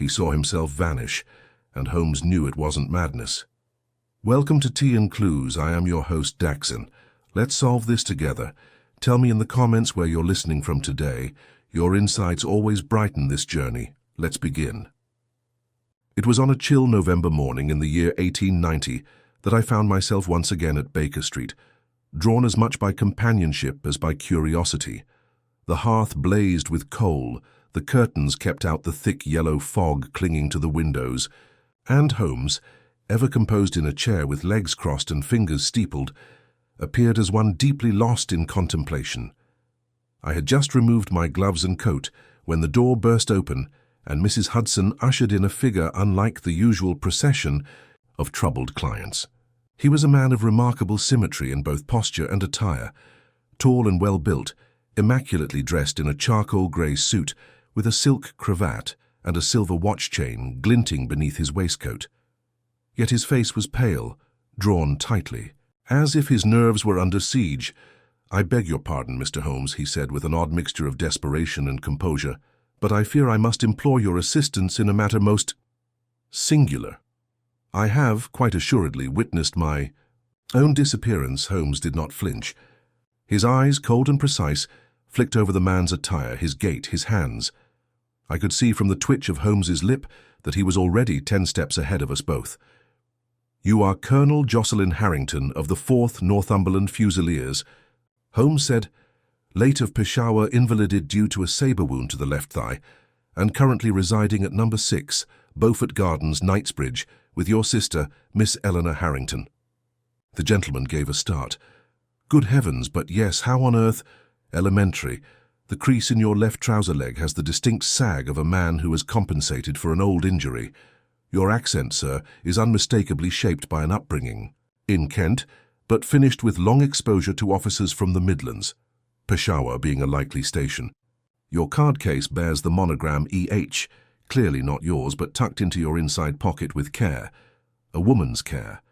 He saw himself vanish, and Holmes knew it wasn't madness. "Welcome to Tea and Clues. I am your host, Daxon. Let's solve this together. Tell me in the comments where you're listening from today. Your insights always brighten this journey. Let's begin." It was on a chill November morning in the year 1890 that I found myself once again at Baker Street, drawn as much by companionship as by curiosity. The hearth blazed with coal, the curtains kept out the thick yellow fog clinging to the windows, and Holmes, ever composed in a chair with legs crossed and fingers steepled, appeared as one deeply lost in contemplation. I had just removed my gloves and coat when the door burst open and Mrs. Hudson ushered in a figure unlike the usual procession of troubled clients. He was a man of remarkable symmetry in both posture and attire, tall and well-built, immaculately dressed in a charcoal grey suit with a silk cravat and a silver watch chain glinting beneath his waistcoat. Yet his face was pale, drawn tightly, as if his nerves were under siege. "I beg your pardon, Mr. Holmes," he said with an odd mixture of desperation and composure, "but I fear I must implore your assistance in a matter most singular. I have, quite assuredly, witnessed my own disappearance." Holmes did not flinch. His eyes, cold and precise, flicked over the man's attire, his gait, his hands. I could see from the twitch of Holmes's lip that he was already 10 steps ahead of us both. "You are Colonel Jocelyn Harrington of the 4th Northumberland Fusiliers," Holmes said, "late of Peshawar, invalided due to a sabre wound to the left thigh, and currently residing at number 6, Beaufort Gardens, Knightsbridge, with your sister, Miss Eleanor Harrington." The gentleman gave a start. "Good heavens, but yes, how on earth—" "Elementary. The crease in your left trouser leg has the distinct sag of a man who has compensated for an old injury. Your accent, sir, is unmistakably shaped by an upbringing in Kent, but finished with long exposure to officers from the Midlands, Peshawar being a likely station. Your card case bears the monogram EH, clearly not yours, but tucked into your inside pocket with care, a woman's care.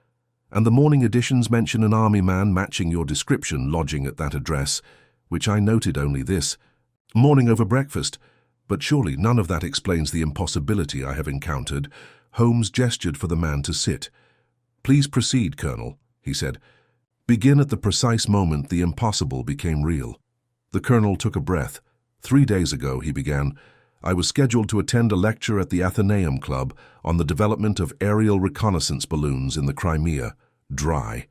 And the morning editions mention an army man matching your description lodging at that address, which I noted only this morning over breakfast. But surely none of that explains the impossibility I have encountered." Holmes gestured for the man to sit. "Please proceed, Colonel," he said. "Begin at the precise moment the impossible became real." The Colonel took a breath. "3 days ago," he began, "I was scheduled to attend a lecture at the Athenaeum Club on the development of aerial reconnaissance balloons in the Crimea. Dry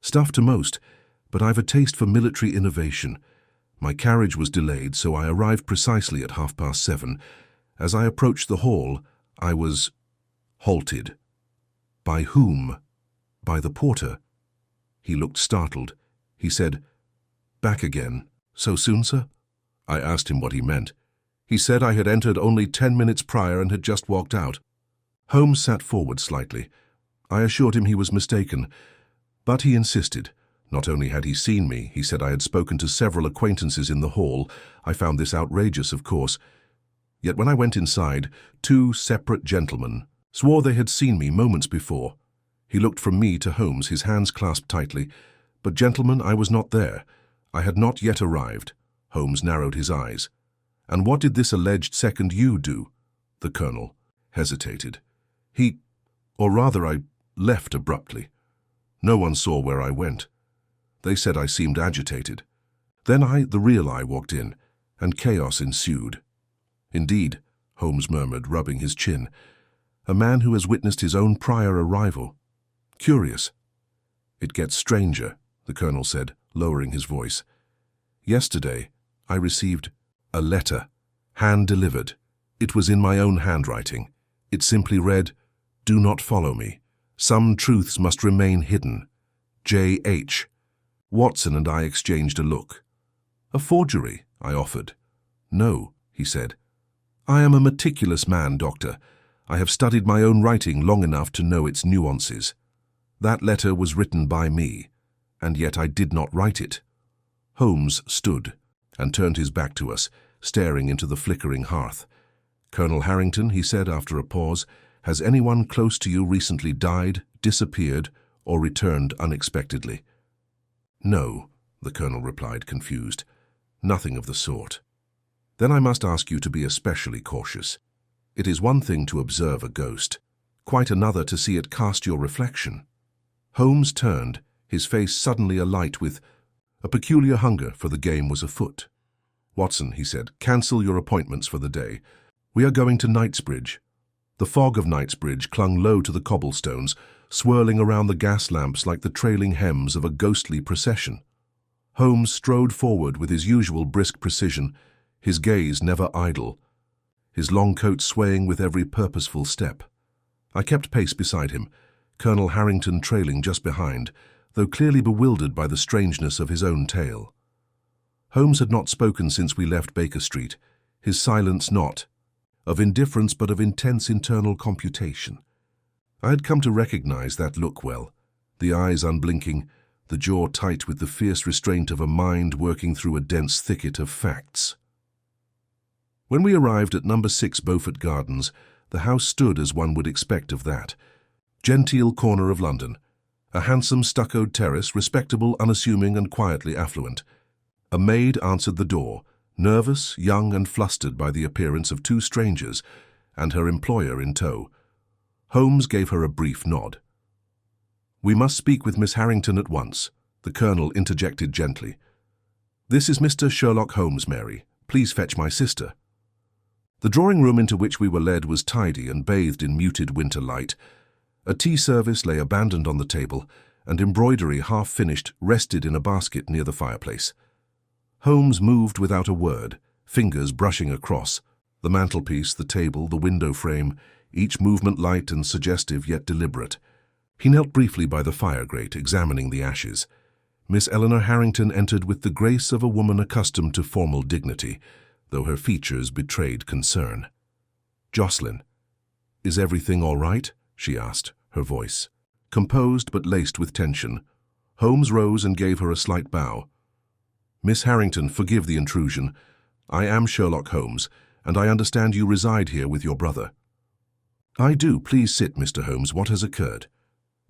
stuff to most, but I've a taste for military innovation. My carriage was delayed, so I arrived precisely at 7:30. As I approached the hall, I was halted. By whom? By the porter." He looked startled. He said, "Back again. So soon, sir?" I asked him what he meant. He said I had entered only 10 minutes prior and had just walked out. Holmes sat forward slightly. I assured him he was mistaken, but he insisted. Not only had he seen me, he said I had spoken to several acquaintances in the hall. I found this outrageous, of course. Yet when I went inside, 2 separate gentlemen swore they had seen me moments before. He looked from me to Holmes, his hands clasped tightly. "But gentlemen, I was not there. I had not yet arrived." Holmes narrowed his eyes. "And what did this alleged second you do?" The Colonel hesitated. Or rather, I left abruptly. No one saw where I went. They said I seemed agitated. Then the real I, walked in, and chaos ensued." "Indeed," Holmes murmured, rubbing his chin. "A man who has witnessed his own prior arrival. Curious." "It gets stranger," the Colonel said, lowering his voice. "Yesterday, I received a letter, hand-delivered. It was in my own handwriting. It simply read, 'Do not follow me. Some truths must remain hidden. J.H.' Watson and I exchanged a look. "A forgery?" I offered. "No," he said. "I am a meticulous man, Doctor. I have studied my own writing long enough to know its nuances. That letter was written by me, and yet I did not write it." Holmes stood and turned his back to us, staring into the flickering hearth. "Colonel Harrington," he said after a pause, "has anyone close to you recently died, disappeared, or returned unexpectedly?" "No," the Colonel replied, confused. "Nothing of the sort." "Then I must ask you to be especially cautious. It is one thing to observe a ghost, quite another to see it cast your reflection. Holmes turned, his face suddenly alight with a peculiar hunger, for the game was afoot. "Watson," he said, "cancel your appointments for the day. We are going to Knightsbridge." The fog of Knightsbridge clung low to the cobblestones, swirling around the gas lamps like the trailing hems of a ghostly procession. Holmes strode forward with his usual brisk precision, his gaze never idle, his long coat swaying with every purposeful step. I kept pace beside him, Colonel Harrington trailing just behind, though clearly bewildered by the strangeness of his own tale. Holmes had not spoken since we left Baker Street, his silence not of indifference but of intense internal computation. I had come to recognize that look well, the eyes unblinking, the jaw tight with the fierce restraint of a mind working through a dense thicket of facts. When we arrived at No. 6 Beaufort Gardens, the house stood as one would expect of that genteel corner of London, a handsome stuccoed terrace, respectable, unassuming and quietly affluent. A maid answered the door, nervous, young and flustered by the appearance of two strangers and her employer in tow. Holmes gave her a brief nod. "We must speak with Miss Harrington at once," the Colonel interjected gently. "This is Mr. Sherlock Holmes, Mary. Please fetch my sister." The drawing-room into which we were led was tidy and bathed in muted winter light. A tea service lay abandoned on the table, and embroidery, half-finished, rested in a basket near the fireplace. Holmes moved without a word, fingers brushing across, the mantelpiece, the table, the window frame, each movement light and suggestive yet deliberate. He knelt briefly by the fire grate, examining the ashes. Miss Eleanor Harrington entered with the grace of a woman accustomed to formal dignity, though her features betrayed concern. "Jocelyn, is everything all right?" she asked, her voice composed but laced with tension. Holmes rose and gave her a slight bow. "Miss Harrington, forgive the intrusion. I am Sherlock Holmes, and I understand you reside here with your brother." "I do. Please sit, Mr. Holmes. What has occurred?"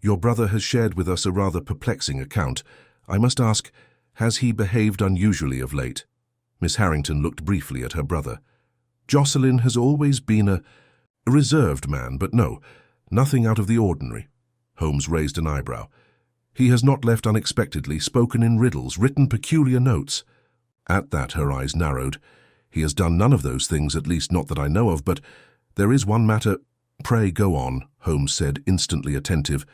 "Your brother has shared with us a rather perplexing account. I must ask, has he behaved unusually of late?" Miss Harrington looked briefly at her brother. "Jocelyn has always been a reserved man, but no, nothing out of the ordinary." Holmes raised an eyebrow. "He has not left unexpectedly, spoken in riddles, written peculiar notes." At that her eyes narrowed. "He has done none of those things, at least not that I know of, but there is one matter—" "Pray go on," Holmes said, instantly attentive.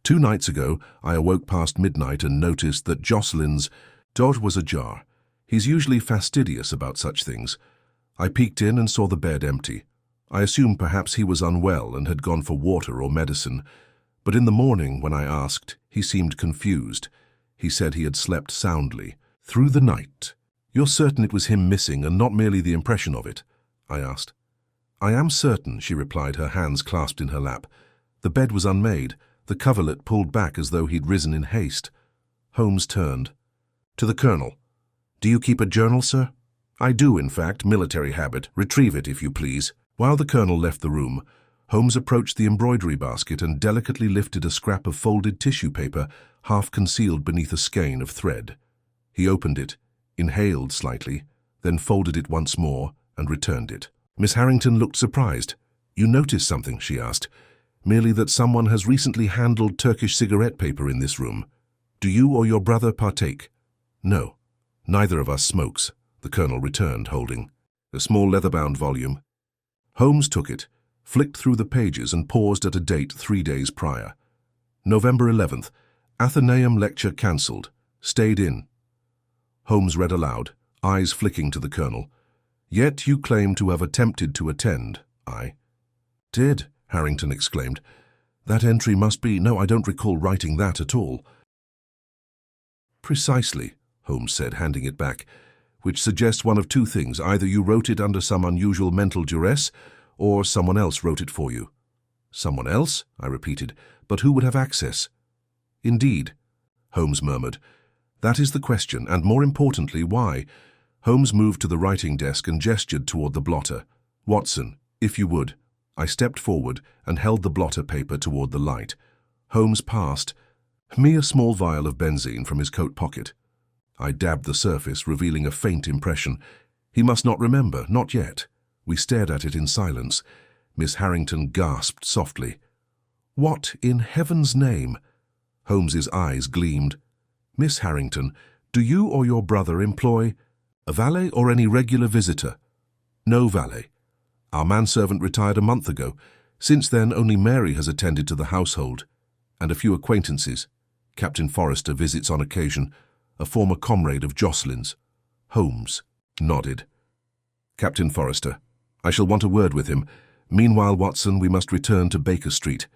"2 nights ago, I awoke past midnight and noticed that Jocelyn's door was ajar. He's usually fastidious about such things. I peeked in and saw the bed empty. I assumed perhaps he was unwell and had gone for water or medicine. But in the morning, when I asked, he seemed confused. He said he had slept soundly through the night." "You're certain it was him missing and not merely the impression of it?" I asked. "I am certain," she replied, her hands clasped in her lap. "The bed was unmade, the coverlet pulled back as though he'd risen in haste." Holmes turned to the Colonel. "Do you keep a journal, sir?" "I do, in fact, military habit. Retrieve it, if you please." While the Colonel left the room, Holmes approached the embroidery basket and delicately lifted a scrap of folded tissue paper, half concealed beneath a skein of thread. He opened it, inhaled slightly, then folded it once more and returned it. Miss Harrington looked surprised. "You noticed something?" she asked. "Merely that someone has recently handled Turkish cigarette paper in this room. Do you or your brother partake?" "No. Neither of us smokes," the Colonel returned, holding a small leather-bound volume. Holmes took it, flicked through the pages and paused at a date 3 days prior. "November 11th, Athenaeum lecture cancelled. Stayed in." Holmes read aloud, eyes flicking to the Colonel. "Yet you claim to have attempted to attend." "I did," Harrington exclaimed. "That entry must be— No, I don't recall writing that at all." "Precisely," Holmes said, handing it back, "which suggests one of two things. Either you wrote it under some unusual mental duress, or someone else wrote it for you." "Someone else?" I repeated. "But who would have access?" "Indeed," Holmes murmured. "That is the question, and more importantly, why?" Holmes moved to the writing desk and gestured toward the blotter. "Watson, if you would." I stepped forward and held the blotter paper toward the light. Holmes passed me a small vial of benzene from his coat pocket. I dabbed the surface, revealing a faint impression. He must not remember, not yet. We stared at it in silence. Miss Harrington gasped softly. "What in heaven's name?" Holmes's eyes gleamed. "Miss Harrington, do you or your brother employ a valet or any regular visitor?" "No valet. Our manservant retired a month ago. Since then, only Mary has attended to the household, and a few acquaintances. Captain Forrester visits on occasion, a former comrade of Jocelyn's." Holmes nodded. "Captain Forrester. I shall want a word with him. Meanwhile, Watson, we must return to Baker Street.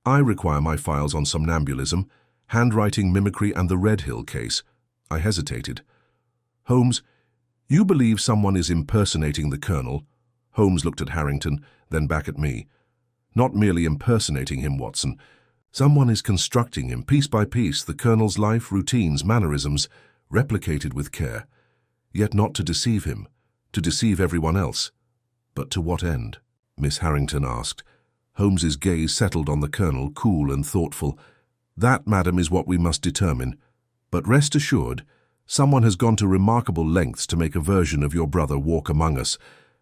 I require my files on somnambulism, handwriting mimicry, and the Redhill case." I hesitated. "Holmes, you believe someone is impersonating the Colonel?" Holmes looked at Harrington, then back at me. "Not merely impersonating him, Watson. Someone is constructing him, piece by piece, the Colonel's life, routines, mannerisms, replicated with care. Yet not to deceive him, to deceive everyone else. But to what end?" Miss Harrington asked. Holmes's gaze settled on the Colonel, cool and thoughtful. "That, madam, is what we must determine. But rest assured, someone has gone to remarkable lengths to make a version of your brother walk among us,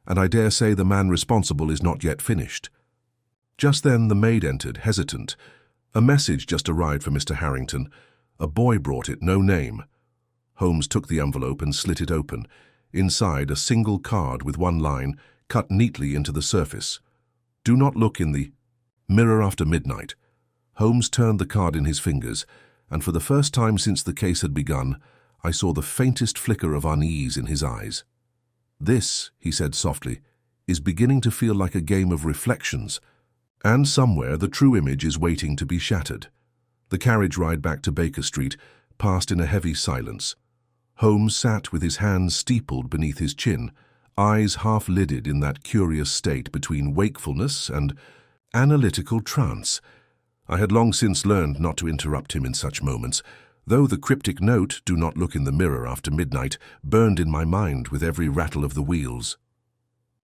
and I dare say the man responsible is not yet finished." Just then the maid entered, hesitant. "A message just arrived for Mr. Harrington. A boy brought it, no name." Holmes took the envelope and slit it open. Inside, a single card with one line, cut neatly into the surface. "Do not look in the mirror after midnight." Holmes turned the card in his fingers, and for the first time since the case had begun, I saw the faintest flicker of unease in his eyes. "This," he said softly, "is beginning to feel like a game of reflections, and somewhere the true image is waiting to be shattered." The carriage ride back to Baker Street passed in a heavy silence. Holmes sat with his hands steepled beneath his chin, eyes half-lidded in that curious state between wakefulness and analytical trance. I had long since learned not to interrupt him in such moments, though the cryptic note, "Do not look in the mirror after midnight," burned in my mind with every rattle of the wheels.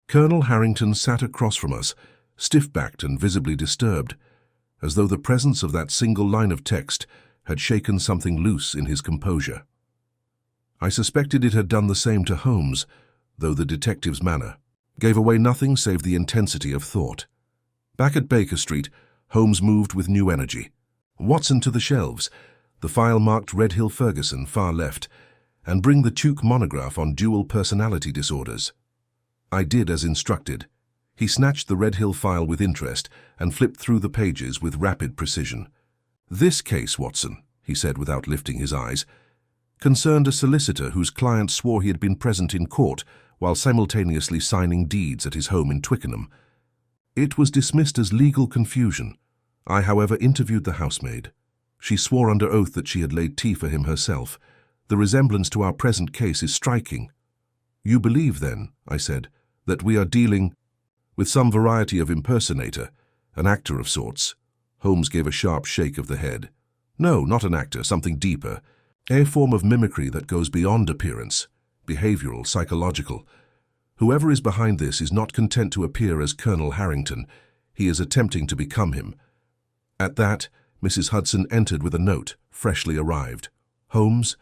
Colonel Harrington sat across from us, stiff-backed and visibly disturbed, as though the presence of that single line of text had shaken something loose in his composure. I suspected it had done the same to Holmes, though the detective's manner gave away nothing save the intensity of thought. Back at Baker Street, Holmes moved with new energy. "Watson, to the shelves. The file marked Redhill Ferguson, far left, and bring the Tuke monograph on dual personality disorders." I did as instructed. He snatched the Redhill file with interest and flipped through the pages with rapid precision. "This case, Watson," he said without lifting his eyes, "concerned a solicitor whose client swore he had been present in court while simultaneously signing deeds at his home in Twickenham. It was dismissed as legal confusion. I, however, interviewed the housemaid. She swore under oath that she had laid tea for him herself. The resemblance to our present case is striking." "You believe, then," I said, "that we are dealing with some variety of impersonator, an actor of sorts?" Holmes gave a sharp shake of the head. "No, not an actor, something deeper. A form of mimicry that goes beyond appearance, behavioral, psychological. Whoever is behind this is not content to appear as Colonel Harrington. He is attempting to become him." At that, Mrs. Hudson entered with a note, freshly arrived. Holmes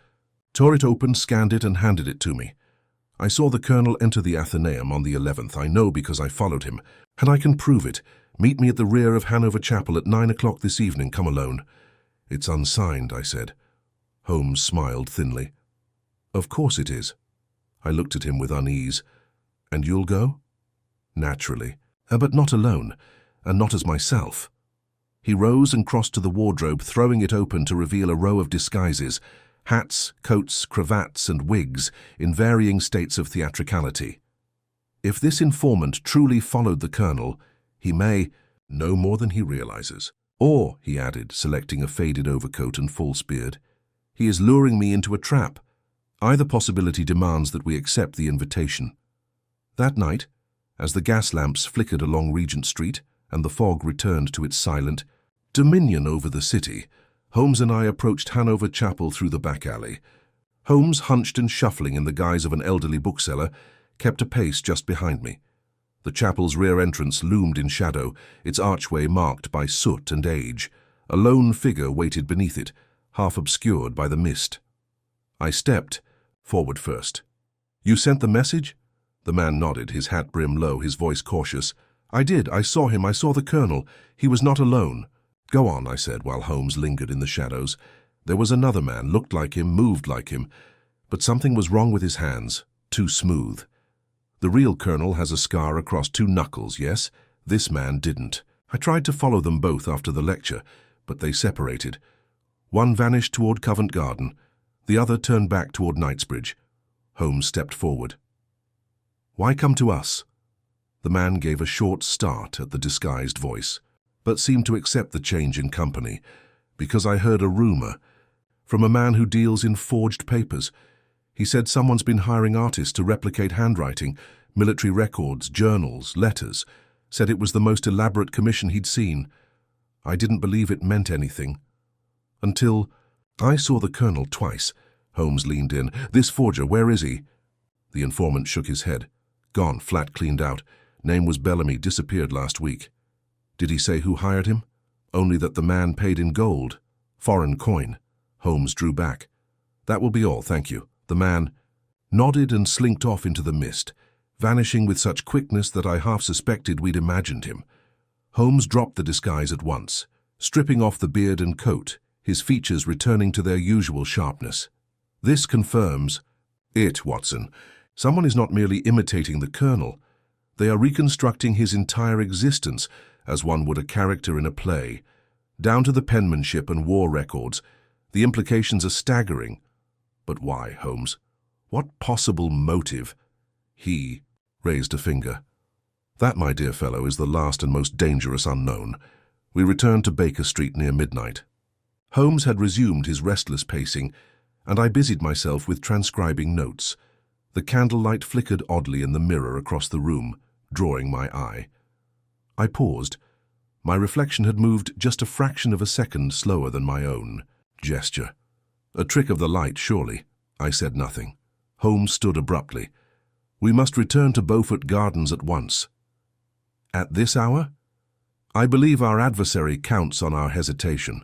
tore it open, scanned it, and handed it to me. "I saw the Colonel enter the Athenaeum on the 11th. I know because I followed him, and I can prove it. Meet me at the rear of Hanover Chapel at 9 o'clock this evening. Come alone." "It's unsigned," I said. Holmes smiled thinly. "Of course it is." I looked at him with unease. "And you'll go?" "Naturally. But not alone, and not as myself." He rose and crossed to the wardrobe, throwing it open to reveal a row of disguises, hats, coats, cravats, and wigs in varying states of theatricality. "If this informant truly followed the Colonel, he may know more than he realizes. Or," he added, selecting a faded overcoat and false beard, "he is luring me into a trap. Either possibility demands that we accept the invitation." That night, as the gas lamps flickered along Regent Street and the fog returned to its silent dominion over the city, Holmes and I approached Hanover Chapel through the back alley. Holmes, hunched and shuffling in the guise of an elderly bookseller, kept a pace just behind me. The chapel's rear entrance loomed in shadow, its archway marked by soot and age. A lone figure waited beneath it, half obscured by the mist. I stepped forward first. "You sent the message?" The man nodded, his hat brim low, his voice cautious. "I did. I saw him. I saw the Colonel. He was not alone." "Go on," I said, while Holmes lingered in the shadows. "There was another man, looked like him, moved like him, but something was wrong with his hands, too smooth. The real Colonel has a scar across 2 knuckles, yes? This man didn't. I tried to follow them both after the lecture, but they separated. One vanished toward Covent Garden, the other turned back toward Knightsbridge." Holmes stepped forward. "Why come to us?" The man gave a short start at the disguised voice, but seemed to accept the change in company, "Because I heard a rumor from a man who deals in forged papers. He said someone's been hiring artists to replicate handwriting, military records, journals, letters. Said it was the most elaborate commission he'd seen. I didn't believe it meant anything. Until I saw the Colonel twice." Holmes leaned in. "This forger, where is he?" The informant shook his head. "Gone, flat cleaned out. Name was Bellamy, disappeared last week." "Did he say who hired him?" "Only that the man paid in gold. Foreign coin." Holmes drew back. "That will be all, thank you." The man nodded and slinked off into the mist, vanishing with such quickness that I half suspected we'd imagined him. Holmes dropped the disguise at once, stripping off the beard and coat, his features returning to their usual sharpness. "This confirms it, Watson. Someone is not merely imitating the Colonel. They are reconstructing his entire existence, as one would a character in a play. Down to the penmanship and war records. The implications are staggering." "But why, Holmes? What possible motive?" He raised a finger. "That, my dear fellow, is the last and most dangerous unknown." We returned to Baker Street near midnight. Holmes had resumed his restless pacing, and I busied myself with transcribing notes. The candlelight flickered oddly in the mirror across the room, drawing my eye. I paused. My reflection had moved just a fraction of a second slower than my own gesture. "A trick of the light, surely." I said nothing. Holmes stood abruptly. "We must return to Beaufort Gardens at once." "At this hour?" "I believe our adversary counts on our hesitation.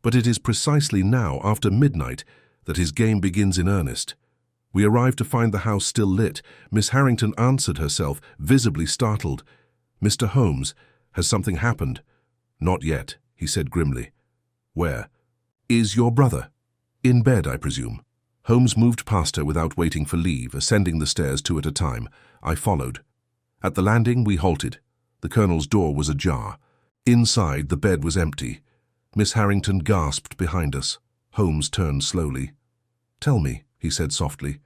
But it is precisely now, after midnight, that his game begins in earnest." We arrived to find the house still lit. Miss Harrington answered herself, visibly startled. "Mr. Holmes, has something happened?" "Not yet," he said grimly. "Where?" "Is your brother?" "In bed, I presume." Holmes moved past her without waiting for leave, ascending the stairs 2 at a time. I followed. At the landing, we halted. The Colonel's door was ajar. Inside, the bed was empty. Miss Harrington gasped behind us. Holmes turned slowly. "Tell me," he said softly,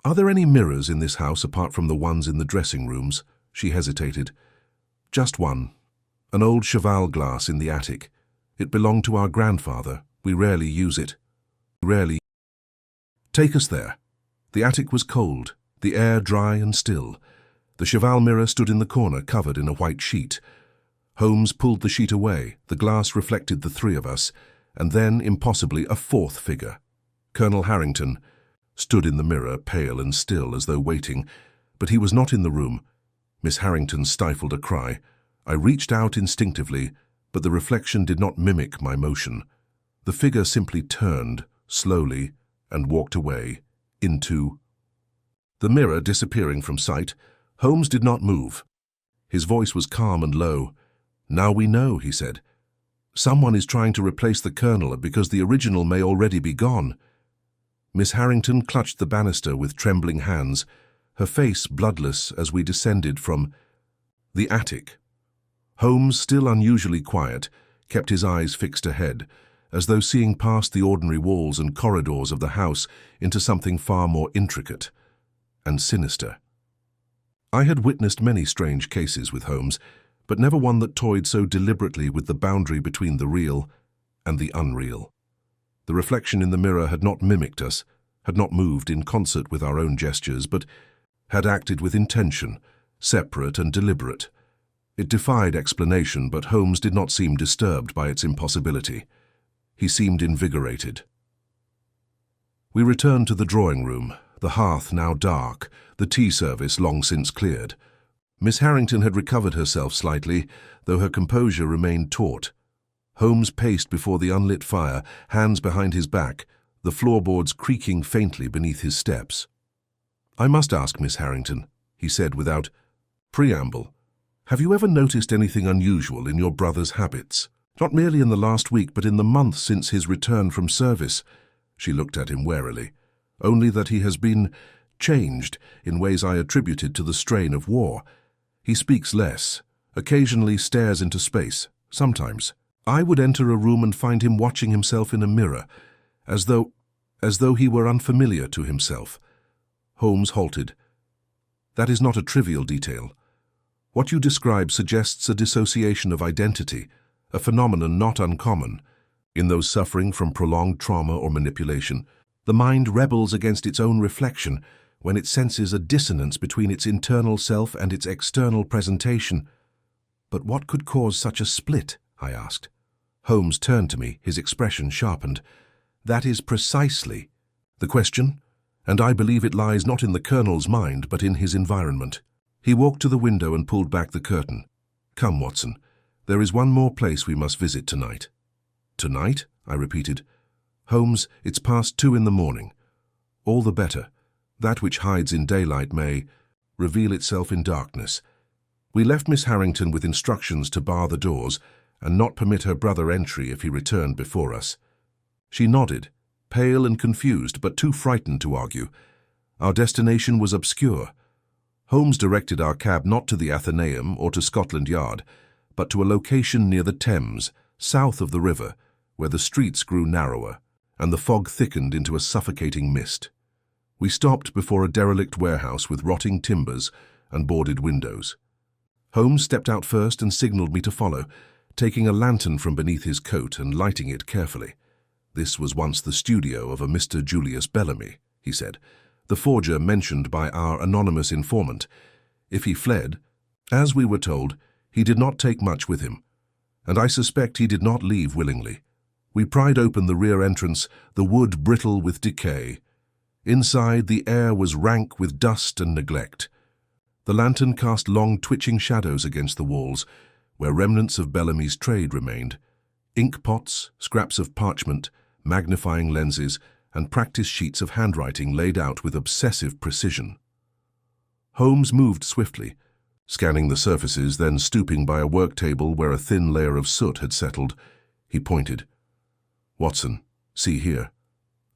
"are there any mirrors in this house apart from the ones in the dressing rooms?" She hesitated. "Just one. An old cheval glass in the attic. It belonged to our grandfather. We rarely use it." "Rarely." "Take us there." The attic was cold, the air dry and still. The cheval mirror stood in the corner, covered in a white sheet. Holmes pulled the sheet away. The glass reflected the 3 of us, and then, impossibly, a 4th figure. Colonel Harrington stood in the mirror, pale and still, as though waiting, but he was not in the room. Miss Harrington stifled a cry. I reached out instinctively, but the reflection did not mimic my motion. The figure simply turned, slowly, and walked away, into the mirror disappearing from sight. Holmes did not move. His voice was calm and low. "Now we know," he said. "Someone is trying to replace the Colonel because the original may already be gone." Miss Harrington clutched the banister with trembling hands, her face bloodless as we descended from the attic. Holmes, still unusually quiet, kept his eyes fixed ahead, as though seeing past the ordinary walls and corridors of the house into something far more intricate and sinister. I had witnessed many strange cases with Holmes, but never one that toyed so deliberately with the boundary between the real and the unreal. The reflection in the mirror had not mimicked us, had not moved in concert with our own gestures, but had acted with intention, separate and deliberate. It defied explanation, but Holmes did not seem disturbed by its impossibility. He seemed invigorated. We returned to the drawing room, the hearth now dark, the tea service long since cleared. Miss Harrington had recovered herself slightly, though her composure remained taut. Holmes paced before the unlit fire, hands behind his back, the floorboards creaking faintly beneath his steps. "I must ask, Miss Harrington," he said without preamble, Have you ever noticed anything unusual in your brother's habits? Not merely in the last week, but in the month since his return from service. She looked at him warily. Only that he has been changed in ways I attributed to the strain of war. He speaks less, occasionally stares into space, sometimes. I would enter a room and find him watching himself in a mirror, as though he were unfamiliar to himself. Holmes halted. That is not a trivial detail. What you describe suggests a dissociation of identity, a phenomenon not uncommon. In those suffering from prolonged trauma or manipulation, the mind rebels against its own reflection when it senses a dissonance between its internal self and its external presentation. But what could cause such a split? I asked. Holmes turned to me, his expression sharpened. That is precisely the question, and I believe it lies not in the Colonel's mind, but in his environment. He walked to the window and pulled back the curtain. Come, Watson, there is one more place we must visit tonight. Tonight? I repeated. Holmes, it's past 2 in the morning. All the better. That which hides in daylight may reveal itself in darkness. We left Miss Harrington with instructions to bar the doors and not permit her brother entry if he returned before us. She nodded, pale and confused, but too frightened to argue. Our destination was obscure. Holmes directed our cab not to the Athenaeum or to Scotland Yard, but to a location near the Thames, south of the river, where the streets grew narrower and the fog thickened into a suffocating mist. We stopped before a derelict warehouse with rotting timbers and boarded windows. Holmes stepped out first and signaled me to follow, taking a lantern from beneath his coat and lighting it carefully. This was once the studio of a Mr. Julius Bellamy, he said, the forger mentioned by our anonymous informant. If he fled, as we were told, he did not take much with him, and I suspect he did not leave willingly. We pried open the rear entrance, the wood brittle with decay. Inside, the air was rank with dust and neglect. The lantern cast long twitching shadows against the walls, where remnants of Bellamy's trade remained. Ink pots, scraps of parchment, magnifying lenses, and practice sheets of handwriting laid out with obsessive precision. Holmes moved swiftly, scanning the surfaces, then stooping by a work table where a thin layer of soot had settled. He pointed. Watson, see here.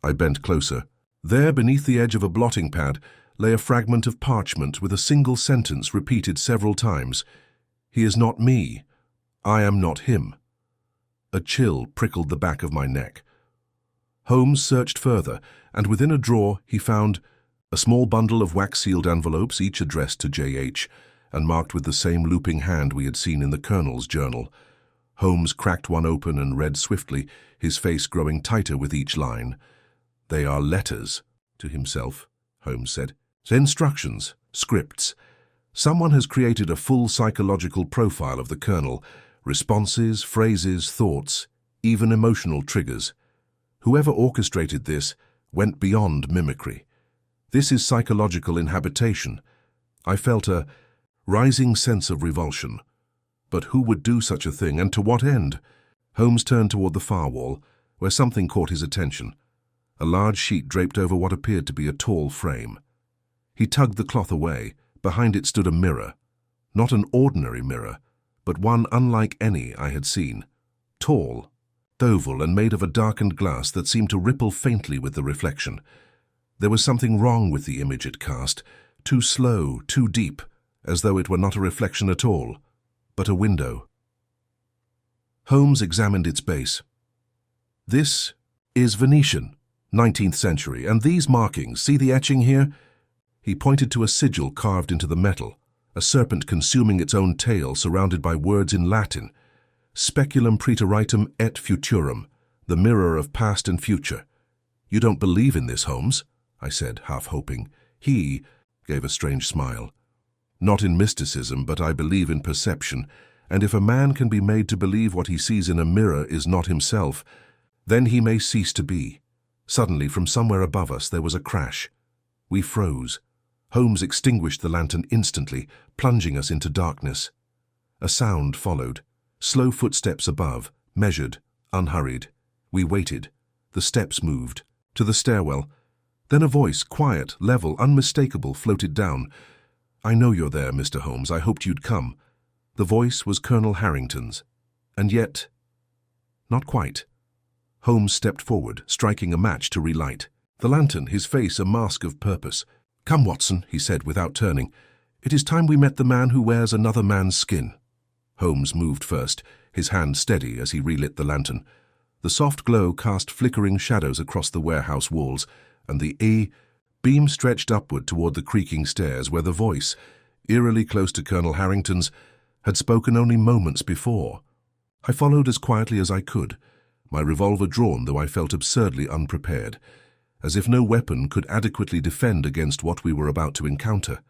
I bent closer. There, beneath the edge of a blotting pad, lay a fragment of parchment with a single sentence repeated several times. He is not me. I am not him. A chill prickled the back of my neck. Holmes searched further, and within a drawer he found a small bundle of wax-sealed envelopes, each addressed to J.H., and marked with the same looping hand we had seen in the Colonel's journal. Holmes cracked one open and read swiftly, his face growing tighter with each line. They are letters, to himself, Holmes said. Instructions, scripts. Someone has created a full psychological profile of the Colonel, responses, phrases, thoughts, even emotional triggers. Whoever orchestrated this went beyond mimicry. This is psychological inhabitation. I felt a rising sense of revulsion. But who would do such a thing, and to what end? Holmes turned toward the far wall, where something caught his attention. A large sheet draped over what appeared to be a tall frame. He tugged the cloth away. Behind it stood a mirror. Not an ordinary mirror, but one unlike any I had seen. Tall, oval, and made of a darkened glass that seemed to ripple faintly with the reflection. There was something wrong with the image it cast, too slow, too deep, as though it were not a reflection at all, but a window. Holmes examined its base. This is Venetian, 19th century, and these markings, see the etching here? He pointed to a sigil carved into the metal, a serpent consuming its own tail surrounded by words in Latin. Speculum praeteritum et futurum, the mirror of past and future. You don't believe in this, Holmes? I said, half hoping. He gave a strange smile. Not in mysticism, but I believe in perception, and if a man can be made to believe what he sees in a mirror is not himself, then he may cease to be. Suddenly, from somewhere above us, there was a crash. We froze. Holmes extinguished the lantern instantly, plunging us into darkness. A sound followed. Slow footsteps above, measured, unhurried. We waited. The steps moved. To the stairwell. Then a voice, quiet, level, unmistakable, floated down. I know you're there, Mr. Holmes. I hoped you'd come. The voice was Colonel Harrington's. And yet, not quite. Holmes stepped forward, striking a match to relight. The lantern, his face a mask of purpose. "Come, Watson," he said without turning. "It is time we met the man who wears another man's skin." Holmes moved first, his hand steady as he relit the lantern. The soft glow cast flickering shadows across the warehouse walls, and the beam stretched upward toward the creaking stairs where the voice, eerily close to Colonel Harrington's, had spoken only moments before. I followed as quietly as I could, my revolver drawn though I felt absurdly unprepared, as if no weapon could adequately defend against what we were about to encounter.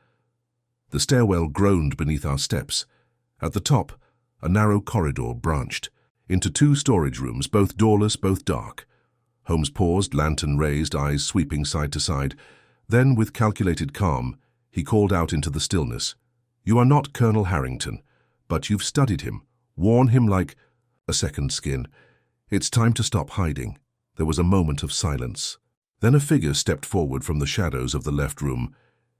The stairwell groaned beneath our steps. At the top, a narrow corridor branched into 2 storage rooms, both doorless, both dark. Holmes paused, lantern raised, eyes sweeping side to side. Then, with calculated calm, he called out into the stillness. "You are not Colonel Harrington, but you've studied him, worn him like a second skin. It's time to stop hiding." There was a moment of silence. Then a figure stepped forward from the shadows of the left room.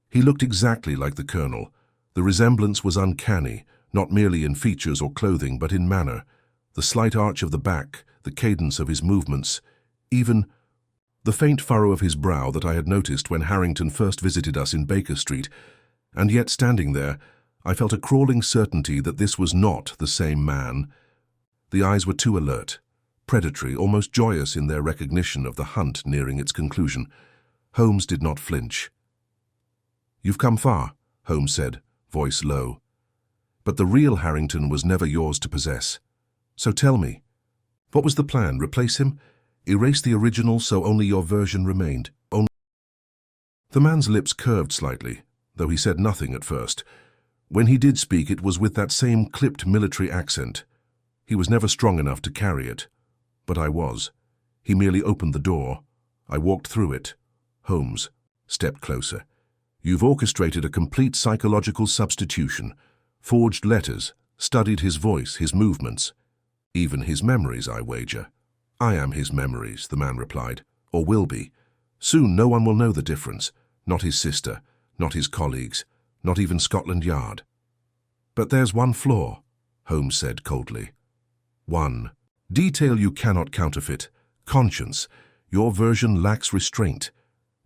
He looked exactly like the Colonel. The resemblance was uncanny, not merely in features or clothing, but in manner. The slight arch of the back, the cadence of his movements, even the faint furrow of his brow that I had noticed when Harrington first visited us in Baker Street. And yet, standing there, I felt a crawling certainty that this was not the same man. The eyes were too alert, predatory, almost joyous in their recognition of the hunt nearing its conclusion. Holmes did not flinch. "You've come far," Holmes said, voice low. "But the real Harrington was never yours to possess. So tell me, what was the plan? Replace him? Erase the original so only your version remained?" The man's lips curved slightly, though he said nothing at first. When he did speak, it was with that same clipped military accent. He was never strong enough to carry it. But I was. He merely opened the door. I walked through it. Holmes stepped closer. "You've orchestrated a complete psychological substitution, forged letters, studied his voice, his movements. Even his memories, I wager." "I am his memories," the man replied, "or will be. Soon no one will know the difference. Not his sister, not his colleagues, not even Scotland Yard." "But there's one flaw," Holmes said coldly. "One detail you cannot counterfeit. Conscience. Your version lacks restraint.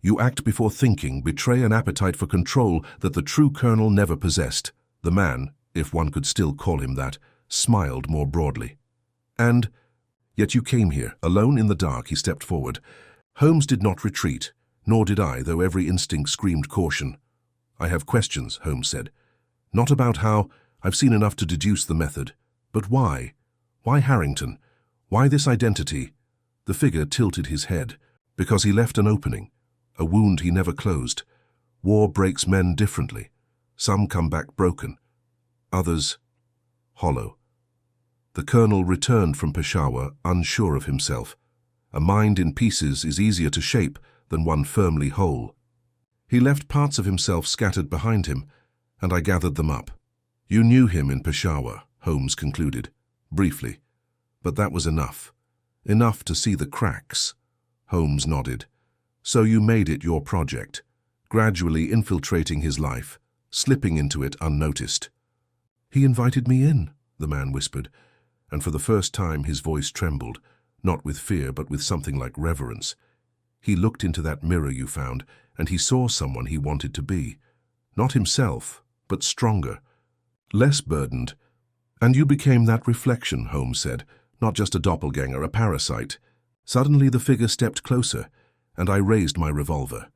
You act before thinking, betray an appetite for control that the true Colonel never possessed." The man, if one could still call him that, smiled more broadly. "And yet you came here, alone in the dark." He stepped forward. Holmes did not retreat, nor did I, though every instinct screamed caution. "I have questions," Holmes said. "Not about how. I've seen enough to deduce the method. But why? Why Harrington? Why this identity?" The figure tilted his head. "Because he left an opening, a wound he never closed. War breaks men differently. Some come back broken, others hollow. The Colonel returned from Peshawar unsure of himself. A mind in pieces is easier to shape than one firmly whole. He left parts of himself scattered behind him, and I gathered them up." "You knew him in Peshawar," Holmes concluded, briefly. "But that was enough. Enough to see the cracks." Holmes nodded. "So you made it your project, gradually infiltrating his life, slipping into it unnoticed." "He invited me in," the man whispered, and for the first time his voice trembled, not with fear but with something like reverence. "He looked into that mirror you found, and he saw someone he wanted to be. Not himself, but stronger, less burdened. And you became that reflection," Holmes said, "not just a doppelganger, a parasite." Suddenly the figure stepped closer, and I raised my revolver.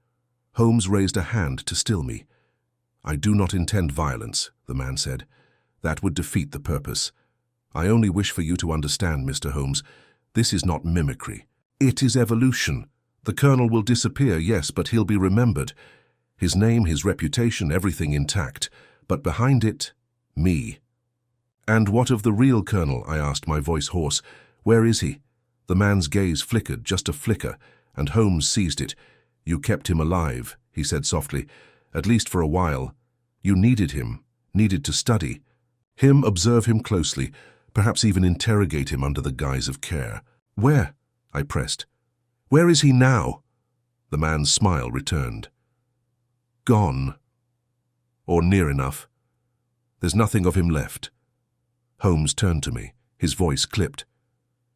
Holmes raised a hand to still me. "I do not intend violence," the man said. "That would defeat the purpose. I only wish for you to understand, Mr. Holmes, this is not mimicry. It is evolution. The Colonel will disappear, yes, but he'll be remembered. His name, his reputation, everything intact. But behind it, me." "And what of the real Colonel?" I asked, my voice hoarse. "Where is he?" The man's gaze flickered, just a flicker, and Holmes seized it. "You kept him alive," he said softly, "at least for a while. You needed him, needed to study him, observe him closely, perhaps even interrogate him under the guise of care." "Where?" I pressed. "Where is he now?" The man's smile returned. "Gone. Or near enough. There's nothing of him left. Holmes turned to me, his voice clipped.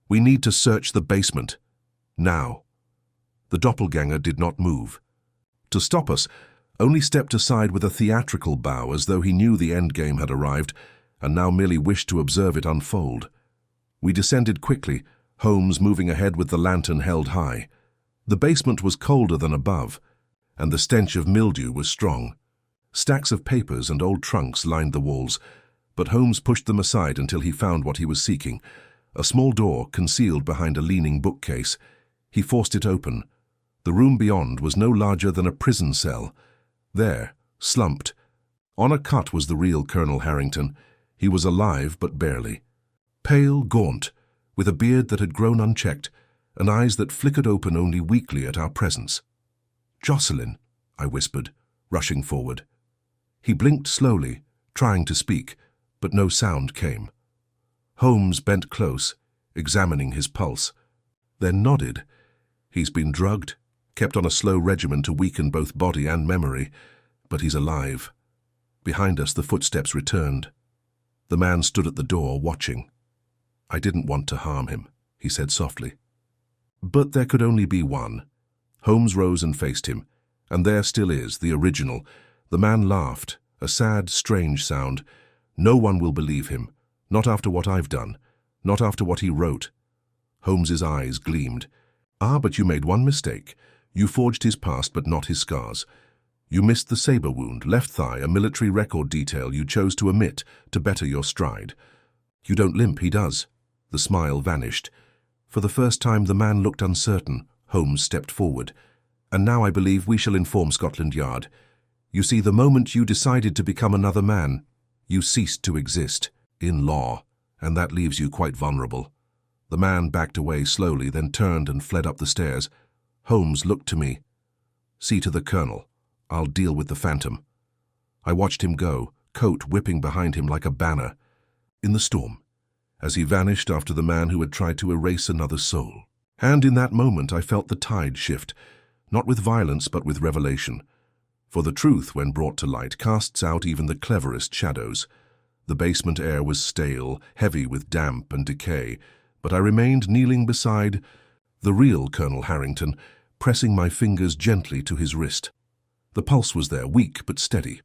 "We need to search the basement. Now." The doppelganger did not move. To stop us, only stepped aside with a theatrical bow as though he knew the endgame had arrived and now merely wished to observe it unfold. We descended quickly, Holmes moving ahead with the lantern held high. The basement was colder than above, and the stench of mildew was strong. Stacks of papers and old trunks lined the walls, but Holmes pushed them aside until he found what he was seeking, a small door concealed behind a leaning bookcase. He forced it open. The room beyond was no larger than a prison cell. There, slumped, on a cot, was the real Colonel Harrington. He was alive, but barely. Pale, gaunt, with a beard that had grown unchecked, and eyes that flickered open only weakly at our presence. "Jocelyn," I whispered, rushing forward. He blinked slowly, trying to speak, but no sound came. Holmes bent close, examining his pulse, then nodded. "He's been drugged, kept on a slow regimen to weaken both body and memory, but he's alive." Behind us, the footsteps returned. The man stood at the door, watching. "I didn't want to harm him," he said softly. But there could only be one. Holmes rose and faced him, and there still is, the original. The man laughed, a sad, strange sound. "No one will believe him, not after what I've done, not after what he wrote." Holmes's eyes gleamed. "Ah, but you made one mistake. You forged his past, but not his scars. You missed the saber wound, left thigh, a military record detail you chose to omit to better your stride. You don't limp, he does." The smile vanished. For the first time the man looked uncertain. Holmes stepped forward. "And now I believe we shall inform Scotland Yard. You see, the moment you decided to become another man, you ceased to exist, in law, and that leaves you quite vulnerable." The man backed away slowly, then turned and fled up the stairs. Holmes looked to me. "See to the Colonel. I'll deal with the Phantom." I watched him go, coat whipping behind him like a banner, in the storm, as he vanished after the man who had tried to erase another soul. And in that moment I felt the tide shift, not with violence but with revelation. For the truth, when brought to light, casts out even the cleverest shadows. The basement air was stale, heavy with damp and decay, but I remained kneeling beside the real Colonel Harrington, pressing my fingers gently to his wrist. The pulse was there, weak but steady.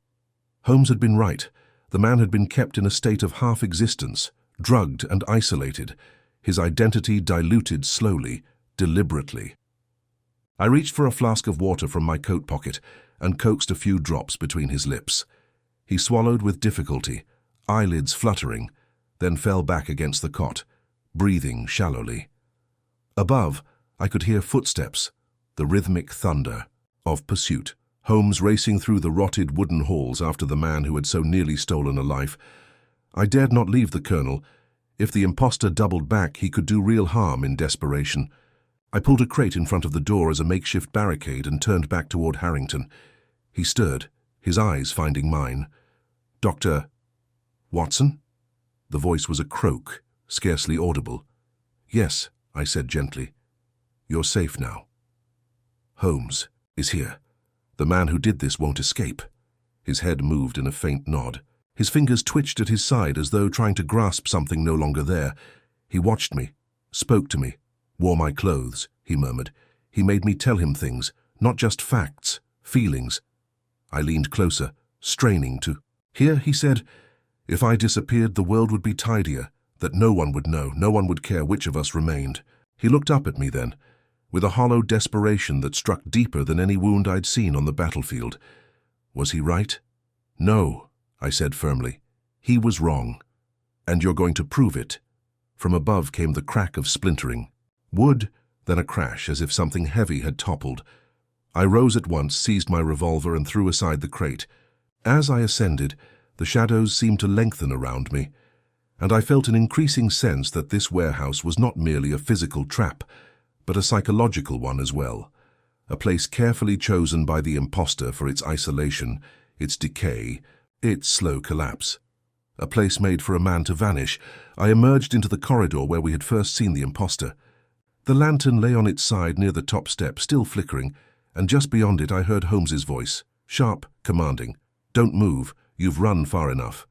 Holmes had been right. The man had been kept in a state of half-existence, drugged and isolated, his identity diluted slowly, deliberately. I reached for a flask of water from my coat pocket and coaxed a few drops between his lips. He swallowed with difficulty, eyelids fluttering, then fell back against the cot, breathing shallowly. Above, I could hear footsteps, the rhythmic thunder of pursuit. Holmes racing through the rotted wooden halls after the man who had so nearly stolen a life. I dared not leave the Colonel. If the impostor doubled back, he could do real harm in desperation. I pulled a crate in front of the door as a makeshift barricade and turned back toward Harrington. He stirred, his eyes finding mine. "Dr. Watson?" The voice was a croak, scarcely audible. "Yes," I said gently. "You're safe now. Holmes is here. The man who did this won't escape." His head moved in a faint nod. His fingers twitched at his side as though trying to grasp something no longer there. He watched me, spoke to me, wore my clothes, he murmured. He made me tell him things, not just facts, feelings. I leaned closer, straining to hear. He said, if I disappeared, the world would be tidier, that no one would know, no one would care which of us remained. He looked up at me then, with a hollow desperation that struck deeper than any wound I'd seen on the battlefield. Was he right? "No," I said firmly. "He was wrong. And you're going to prove it." From above came the crack of splintering wood, then a crash as if something heavy had toppled. I rose at once, seized my revolver and threw aside the crate. As I ascended, the shadows seemed to lengthen around me, and I felt an increasing sense that this warehouse was not merely a physical trap, but a psychological one as well. A place carefully chosen by the impostor for its isolation, its decay, its slow collapse. A place made for a man to vanish. I emerged into the corridor where we had first seen the impostor. The lantern lay on its side near the top step, still flickering, and just beyond it I heard Holmes's voice, sharp, commanding. "Don't move, you've run far enough."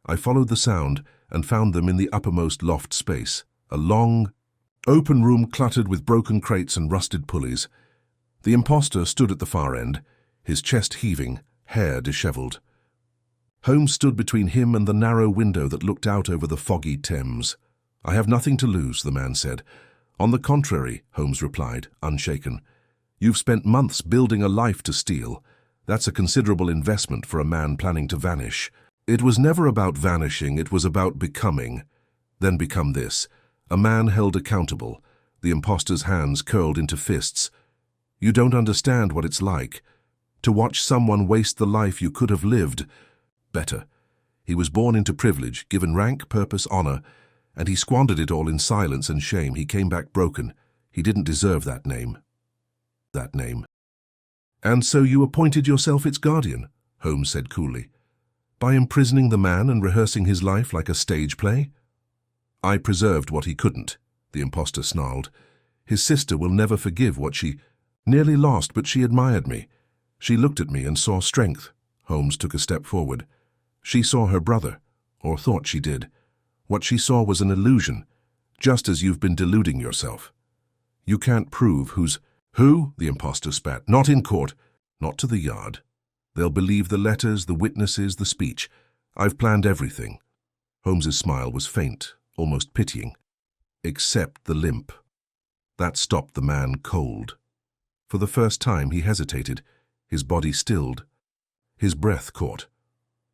I followed the sound and found them in the uppermost loft space, a long, open room cluttered with broken crates and rusted pulleys. The impostor stood at the far end, his chest heaving, hair disheveled. Holmes stood between him and the narrow window that looked out over the foggy Thames. "I have nothing to lose," the man said. "On the contrary," Holmes replied, unshaken. "You've spent months building a life to steal. That's a considerable investment for a man planning to vanish." "It was never about vanishing, it was about becoming. Then become this, a man held accountable." The impostor's hands curled into fists. "You don't understand what it's like. To watch someone waste the life you could have lived. Better. He was born into privilege, given rank, purpose, honor, and he squandered it all in silence and shame. He came back broken. He didn't deserve that name." That name. "And so you appointed yourself its guardian," Holmes said coolly, "by imprisoning the man and rehearsing his life like a stage play?" "I preserved what he couldn't," the impostor snarled. "His sister will never forgive what she nearly lost, but she admired me. She looked at me and saw strength." Holmes took a step forward. "She saw her brother, or thought she did. What she saw was an illusion, just as you've been deluding yourself. You can't prove who's who," the impostor spat. "Not in court, not to the Yard. They'll believe the letters, the witnesses, the speech. I've planned everything." Holmes's smile was faint, almost pitying. "Except the limp." That stopped the man cold. For the first time he hesitated, his body stilled, his breath caught.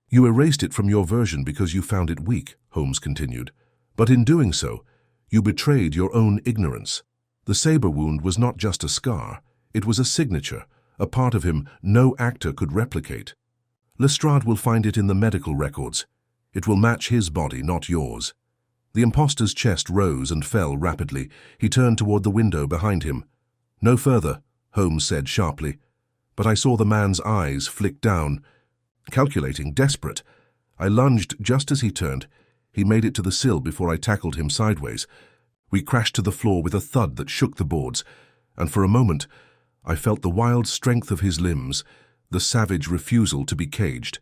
"You erased it from your version because you found it weak," Holmes continued. "But in doing so, you betrayed your own ignorance. The saber wound was not just a scar, it was a signature, a part of him no actor could replicate. Lestrade will find it in the medical records. It will match his body, not yours." The impostor's chest rose and fell rapidly. He turned toward the window behind him. "No further," Holmes said sharply. But I saw the man's eyes flick down, calculating, desperate. I lunged just as he turned. He made it to the sill before I tackled him sideways. We crashed to the floor with a thud that shook the boards, and for a moment I felt the wild strength of his limbs, the savage refusal to be caged.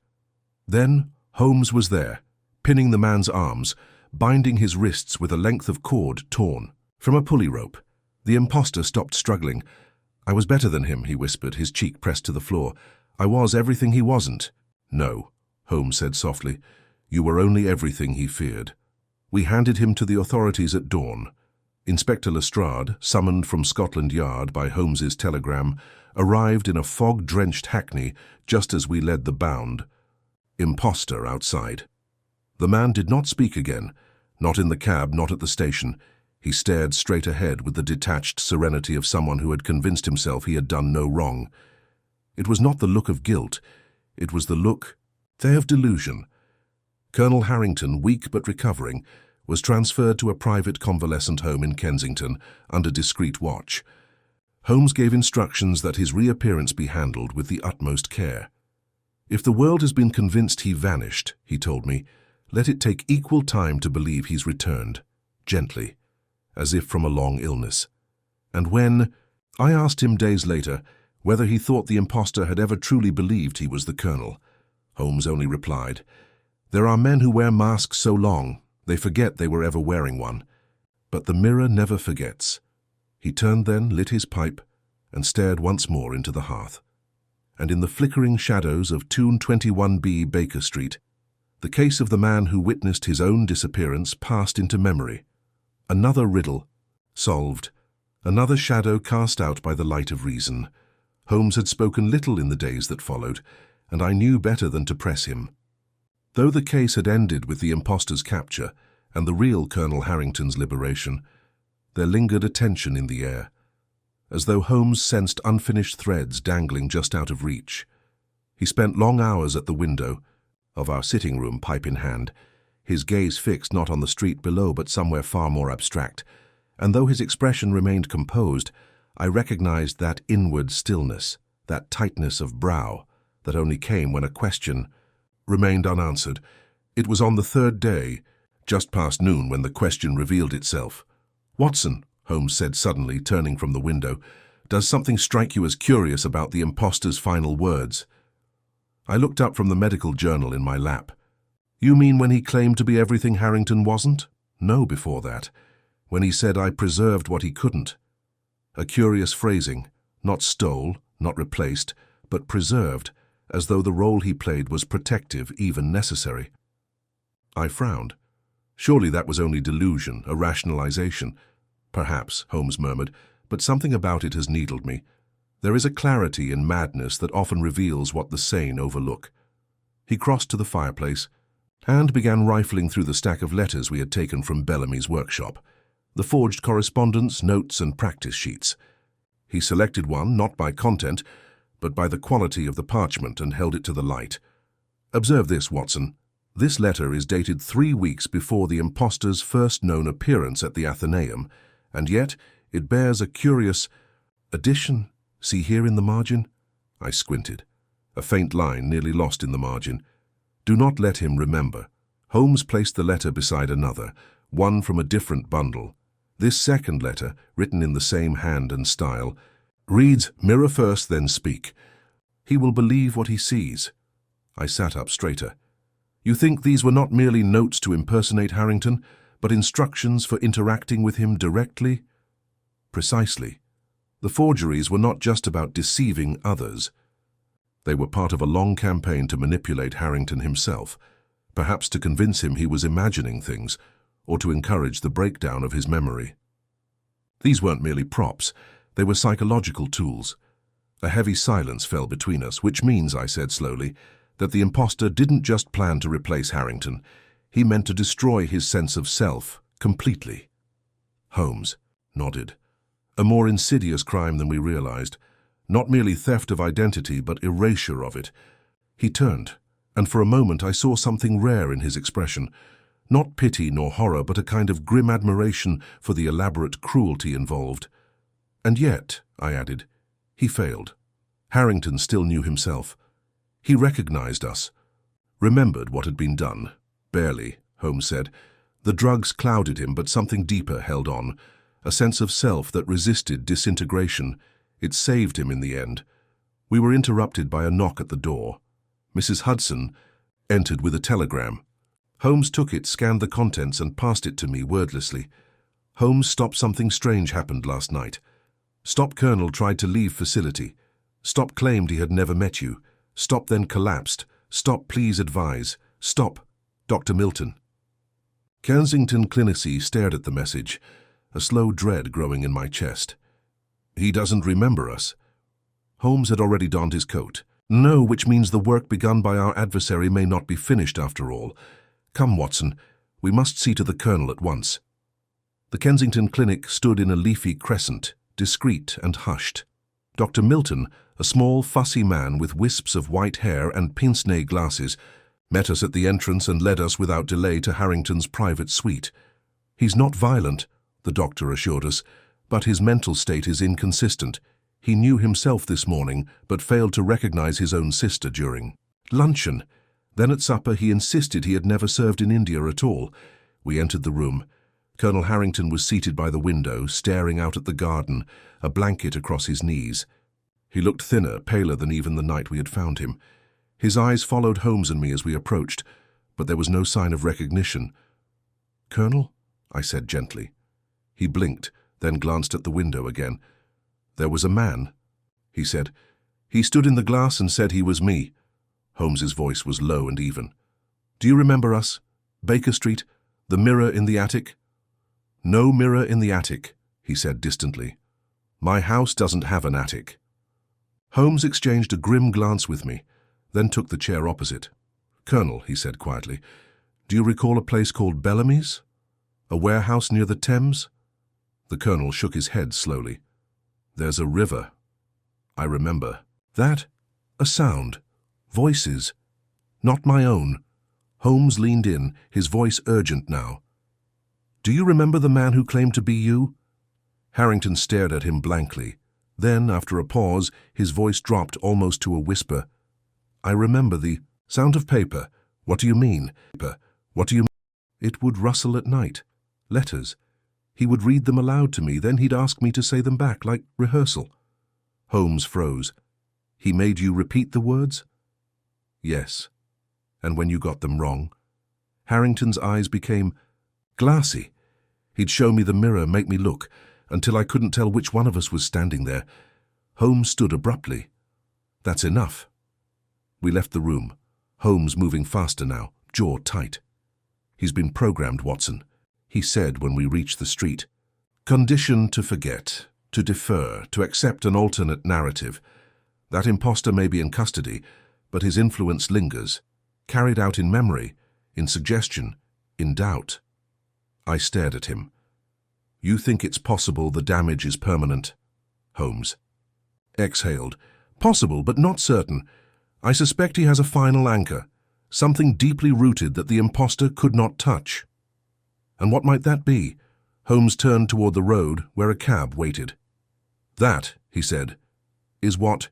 Then Holmes was there, pinning the man's arms, binding his wrists with a length of cord torn from a pulley rope. The impostor stopped struggling. "I was better than him," he whispered, his cheek pressed to the floor. "I was everything he wasn't." "No," Holmes said softly. "You were only everything he feared." We handed him to the authorities at dawn. Inspector Lestrade, summoned from Scotland Yard by Holmes's telegram, arrived in a fog-drenched hackney just as we led the bound. Impostor outside. The man did not speak again, not in the cab, not at the station. He stared straight ahead with the detached serenity of someone who had convinced himself he had done no wrong. It was not the look of guilt. It was the look of delusion. Colonel Harrington, weak but recovering, was transferred to a private convalescent home in Kensington under discreet watch. Holmes gave instructions that his reappearance be handled with the utmost care. "If the world has been convinced he vanished," he told me, "let it take equal time to believe he's returned, gently, as if from a long illness." And when I asked him days later whether he thought the impostor had ever truly believed he was the colonel, Holmes only replied, "There are men who wear masks so long, they forget they were ever wearing one. But the mirror never forgets." He turned then, lit his pipe, and stared once more into the hearth. And in the flickering shadows of 221B Baker Street, the case of the man who witnessed his own disappearance passed into memory. Another riddle solved, another shadow cast out by the light of reason. Holmes had spoken little in the days that followed, and I knew better than to press him. Though the case had ended with the impostor's capture and the real Colonel Harrington's liberation, there lingered a tension in the air, as though Holmes sensed unfinished threads dangling just out of reach. He spent long hours at the window of our sitting room, pipe in hand, his gaze fixed not on the street below but somewhere far more abstract, and though his expression remained composed, I recognized that inward stillness, that tightness of brow, that only came when a question remained unanswered. It was on the third day, just past noon, when the question revealed itself. "Watson," Holmes said suddenly, turning from the window, "does something strike you as curious about the impostor's final words?" I looked up from the medical journal in my lap. You mean when he claimed to be everything Harrington wasn't? No, before that. When he said I preserved what he couldn't. A curious phrasing, not stole, not replaced, but preserved, as though the role he played was protective, even necessary. I frowned. Surely that was only delusion, a rationalization. Perhaps, Holmes murmured, but something about it has needled me. There is a clarity in madness that often reveals what the sane overlook. He crossed to the fireplace and began rifling through the stack of letters we had taken from Bellamy's workshop, the forged correspondence, notes, and practice sheets. He selected one, not by content, but by the quality of the parchment, and held it to the light. Observe this, Watson. This letter is dated 3 weeks before the impostor's first known appearance at the Athenaeum, and yet it bears a curious addition. See here in the margin? I squinted. A faint line nearly lost in the margin. Do not let him remember. Holmes placed the letter beside another, one from a different bundle. This second letter, written in the same hand and style, reads, "Mirror first, then speak. He will believe what he sees." I sat up straighter. You think these were not merely notes to impersonate Harrington, but instructions for interacting with him directly? Precisely. The forgeries were not just about deceiving others. They were part of a long campaign to manipulate Harrington himself, perhaps to convince him he was imagining things, or to encourage the breakdown of his memory. These weren't merely props, they were psychological tools. A heavy silence fell between us, which means, I said slowly, that the impostor didn't just plan to replace Harrington, he meant to destroy his sense of self completely. Holmes nodded. A more insidious crime than we realized. Not merely theft of identity, but erasure of it. He turned, and for a moment I saw something rare in his expression. Not pity nor horror, but a kind of grim admiration for the elaborate cruelty involved. And yet, I added, he failed. Harrington still knew himself. He recognized us. Remembered what had been done. Barely, Holmes said. The drugs clouded him, but something deeper held on. A sense of self that resisted disintegration. It saved him in the end. We were interrupted by a knock at the door. Mrs. Hudson entered with a telegram. Holmes took it, scanned the contents, and passed it to me wordlessly. Holmes, stop, something strange happened last night. Stop, Colonel tried to leave facility. Stop claimed he had never met you. Stop then collapsed. Stop, please advise. Stop, Dr. Milton. Kensington Clinici stared at the message, a slow dread growing in my chest. He doesn't remember us. Holmes had already donned his coat. No, which means the work begun by our adversary may not be finished after all. Come, Watson, we must see to the Colonel at once. The Kensington Clinic stood in a leafy crescent, discreet and hushed. Dr. Milton, a small, fussy man with wisps of white hair and pince-nez glasses, met us at the entrance and led us without delay to Harrington's private suite. He's not violent, the doctor assured us, but his mental state is inconsistent. He knew himself this morning, but failed to recognize his own sister during luncheon. Then at supper he insisted he had never served in India at all. We entered the room. Colonel Harrington was seated by the window, staring out at the garden, a blanket across his knees. He looked thinner, paler than even the night we had found him. His eyes followed Holmes and me as we approached, but there was no sign of recognition. "Colonel?" I said gently. He blinked, then glanced at the window again. "There was a man," he said. "He stood in the glass and said he was me." Holmes's voice was low and even. "Do you remember us? Baker Street? The mirror in the attic?" "No mirror in the attic," he said distantly. "My house doesn't have an attic." Holmes exchanged a grim glance with me, then took the chair opposite. "Colonel," he said quietly, "do you recall a place called Bellamy's? A warehouse near the Thames?" The Colonel shook his head slowly. "There's a river. I remember. That? A sound. Voices. Not my own." Holmes leaned in, his voice urgent now. "Do you remember the man who claimed to be you?" Harrington stared at him blankly. Then, after a pause, his voice dropped almost to a whisper. "I remember the sound of paper. What do you mean? Paper. What do you mean?" "It would rustle at night. Letters. He would read them aloud to me, then he'd ask me to say them back, like rehearsal." Holmes froze. "He made you repeat the words?" "Yes. And when you got them wrong?" Harrington's eyes became glassy. He'd show me the mirror, make me look, until I couldn't tell which one of us was standing there. Holmes stood abruptly. "That's enough." We left the room, Holmes moving faster now, jaw tight. "He's been programmed, Watson," he said when we reached the street. "Conditioned to forget, to defer, to accept an alternate narrative. That imposter may be in custody, but his influence lingers, carried out in memory, in suggestion, in doubt." I stared at him. "You think it's possible the damage is permanent?" Holmes exhaled. "Possible, but not certain. I suspect he has a final anchor, something deeply rooted that the imposter could not touch." "And what might that be?" Holmes turned toward the road where a cab waited. "That," he said, "is what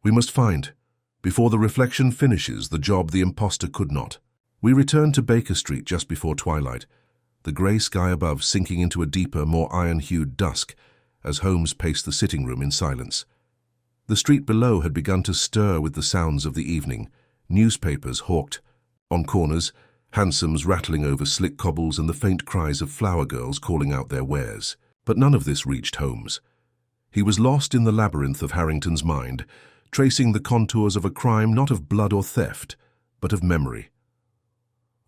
we must find, before the reflection finishes the job the imposter could not." We returned to Baker Street just before twilight, the grey sky above sinking into a deeper, more iron-hued dusk as Holmes paced the sitting room in silence. The street below had begun to stir with the sounds of the evening. Newspapers hawked on corners, hansoms rattling over slick cobbles, and the faint cries of flower girls calling out their wares. But none of this reached Holmes. He was lost in the labyrinth of Harrington's mind, tracing the contours of a crime not of blood or theft, but of memory.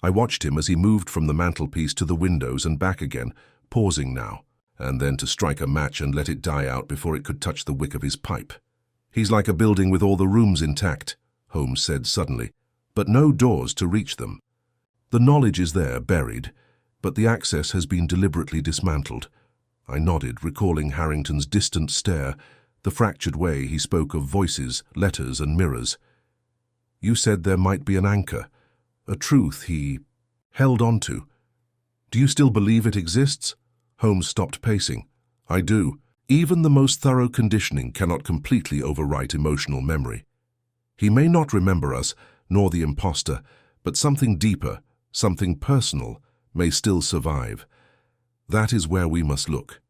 I watched him as he moved from the mantelpiece to the windows and back again, pausing now, and then to strike a match and let it die out before it could touch the wick of his pipe. "He's like a building with all the rooms intact," Holmes said suddenly, "but no doors to reach them. The knowledge is there, buried, but the access has been deliberately dismantled." I nodded, recalling Harrington's distant stare, the fractured way he spoke of voices, letters, and mirrors. "You said there might be an anchor, a truth he held on to. Do you still believe it exists?" Holmes stopped pacing. "I do. Even the most thorough conditioning cannot completely overwrite emotional memory. He may not remember us, nor the imposter, but something deeper, something personal, may still survive. That is where we must look."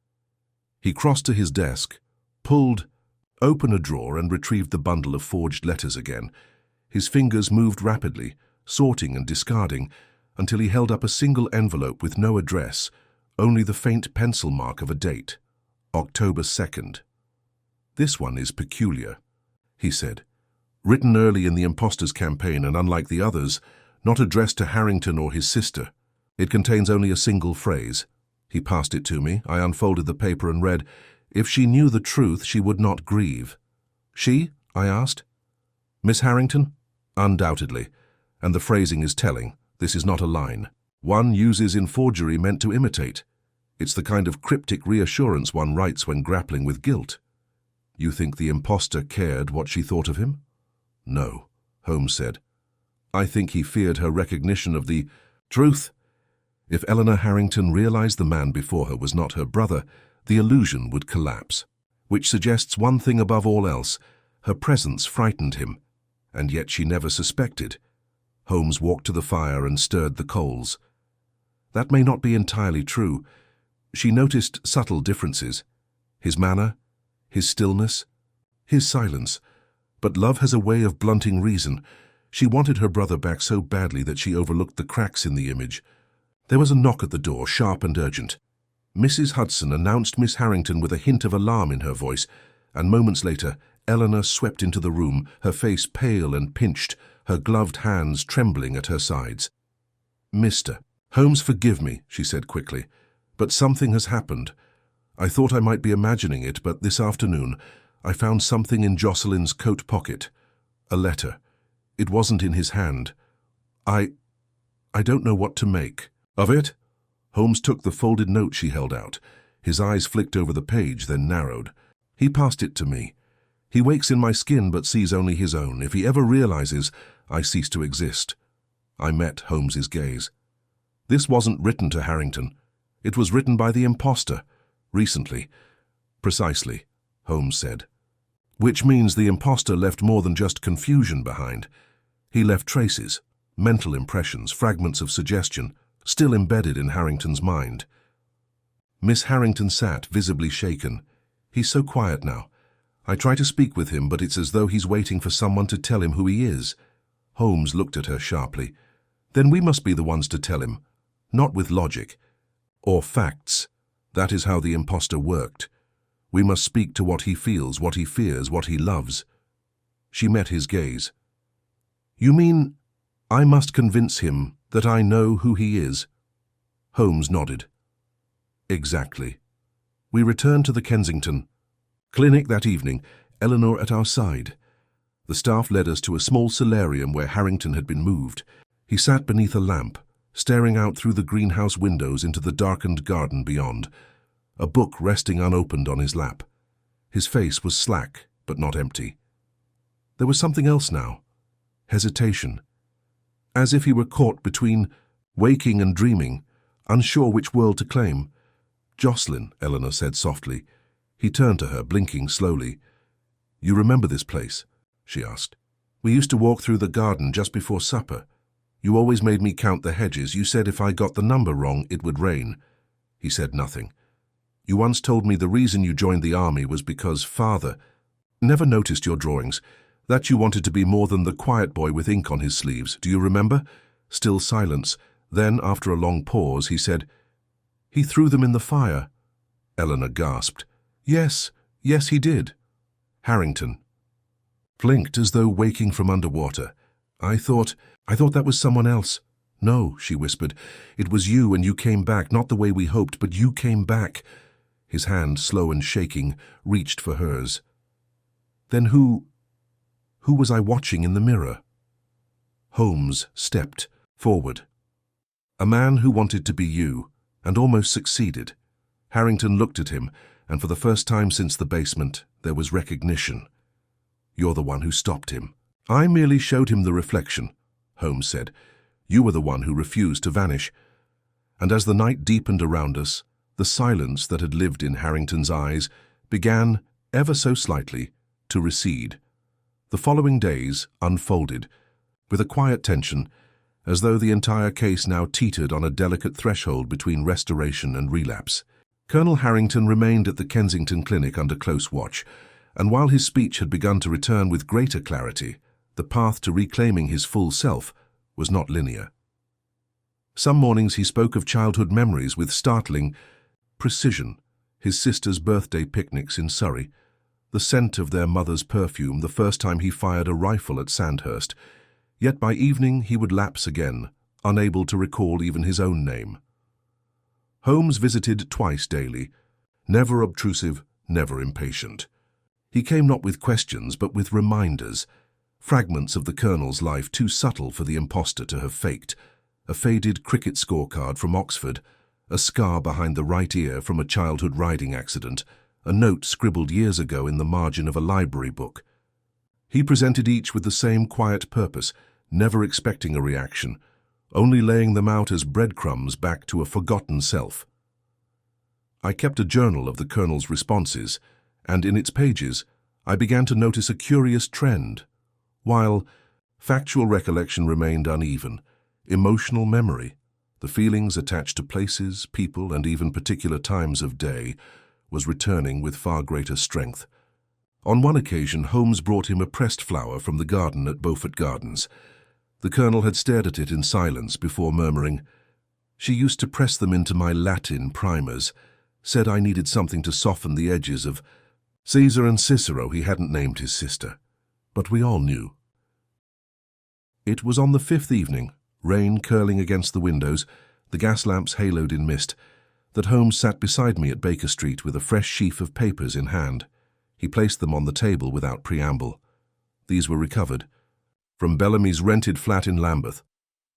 He crossed to his desk, pulled open a drawer, and retrieved the bundle of forged letters again. His fingers moved rapidly, sorting and discarding, until he held up a single envelope with no address, only the faint pencil mark of a date. October 2nd. "This one is peculiar," he said. "Written early in the imposter's campaign, and unlike the others, not addressed to Harrington or his sister. It contains only a single phrase." He passed it to me. I unfolded the paper and read, "If she knew the truth, she would not grieve." "She?" I asked. "Miss Harrington?" "Undoubtedly. And the phrasing is telling. This is not a line one uses in forgery meant to imitate. It's the kind of cryptic reassurance one writes when grappling with guilt." "You think the imposter cared what she thought of him?" "No," Holmes said. "I think he feared her recognition of the truth. If Eleanor Harrington realized the man before her was not her brother, the illusion would collapse. Which suggests one thing above all else: her presence frightened him, and yet she never suspected." Holmes walked to the fire and stirred the coals. "That may not be entirely true. She noticed subtle differences. His manner, his stillness, his silence. But love has a way of blunting reason. She wanted her brother back so badly that she overlooked the cracks in the image." There was a knock at the door, sharp and urgent. Mrs. Hudson announced Miss Harrington with a hint of alarm in her voice, and moments later, Eleanor swept into the room, her face pale and pinched, her gloved hands trembling at her sides. "Mr. Holmes, forgive me," she said quickly, "but something has happened. I thought I might be imagining it, but this afternoon I found something in Jocelyn's coat pocket. A letter. It wasn't in his hand. I don't know what to make of it." Holmes took the folded note she held out. His eyes flicked over the page, then narrowed. He passed it to me. "He wakes in my skin but sees only his own. If he ever realizes, I cease to exist." I met Holmes's gaze. "This wasn't written to Harrington. It was written by the imposter. Recently." "Precisely," Holmes said. "Which means the imposter left more than just confusion behind. He left traces, mental impressions, fragments of suggestion, still embedded in Harrington's mind." Miss Harrington sat, visibly shaken. "He's so quiet now. I try to speak with him, but it's as though he's waiting for someone to tell him who he is." Holmes looked at her sharply. Then we must be the ones to tell him, not with logic or facts. That is how the impostor worked. We must speak to what he feels, what he fears, what he loves. She met his gaze. You mean I must convince him that I know who he is? Holmes nodded. Exactly. We returned to the Kensington clinic that evening, Eleanor at our side. The staff led us to a small solarium where Harrington had been moved. He sat beneath a lamp, staring out through the greenhouse windows into the darkened garden beyond, a book resting unopened on his lap. His face was slack, but not empty. There was something else now. Hesitation. As if he were caught between waking and dreaming, unsure which world to claim. Jocelyn, Eleanor said softly. He turned to her, blinking slowly. You remember this place? She asked. We used to walk through the garden just before supper. You always made me count the hedges. You said if I got the number wrong, it would rain. He said nothing. You once told me the reason you joined the army was because Father never noticed your drawings, that you wanted to be more than the quiet boy with ink on his sleeves. Do you remember? Still silence. Then, after a long pause, he said, He threw them in the fire. Eleanor gasped. Yes, he did. Harrington blinked as though waking from underwater. I thought that was someone else. No, she whispered. It was you, and you came back, not the way we hoped, but you came back. His hand, slow and shaking, reached for hers. Then who was I watching in the mirror? Holmes stepped forward. A man who wanted to be you, and almost succeeded. Harrington looked at him, and for the first time since the basement, there was recognition. You're the one who stopped him. I merely showed him the reflection, Holmes said. You were the one who refused to vanish. And as the night deepened around us, the silence that had lived in Harrington's eyes began, ever so slightly, to recede. The following days unfolded, with a quiet tension, as though the entire case now teetered on a delicate threshold between restoration and relapse. Colonel Harrington remained at the Kensington Clinic under close watch, and while his speech had begun to return with greater clarity, the path to reclaiming his full self was not linear. Some mornings he spoke of childhood memories with startling precision, his sister's birthday picnics in Surrey, the scent of their mother's perfume the first time he fired a rifle at Sandhurst. Yet by evening he would lapse again, unable to recall even his own name. Holmes visited twice daily, never obtrusive, never impatient. He came not with questions, but with reminders, fragments of the Colonel's life too subtle for the impostor to have faked, a faded cricket scorecard from Oxford, a scar behind the right ear from a childhood riding accident, a note scribbled years ago in the margin of a library book. He presented each with the same quiet purpose, never expecting a reaction, only laying them out as breadcrumbs back to a forgotten self. I kept a journal of the Colonel's responses, and in its pages I began to notice a curious trend. While factual recollection remained uneven, emotional memory, the feelings attached to places, people, and even particular times of day, was returning with far greater strength. On one occasion, Holmes brought him a pressed flower from the garden at Beaufort Gardens. The Colonel had stared at it in silence before murmuring, "She used to press them into my Latin primers, said I needed something to soften the edges of Caesar and Cicero." He hadn't named his sister, but we all knew. It was on the fifth evening, rain curling against the windows, the gas lamps haloed in mist, that Holmes sat beside me at Baker Street with a fresh sheaf of papers in hand. He placed them on the table without preamble. These were recovered from Bellamy's rented flat in Lambeth,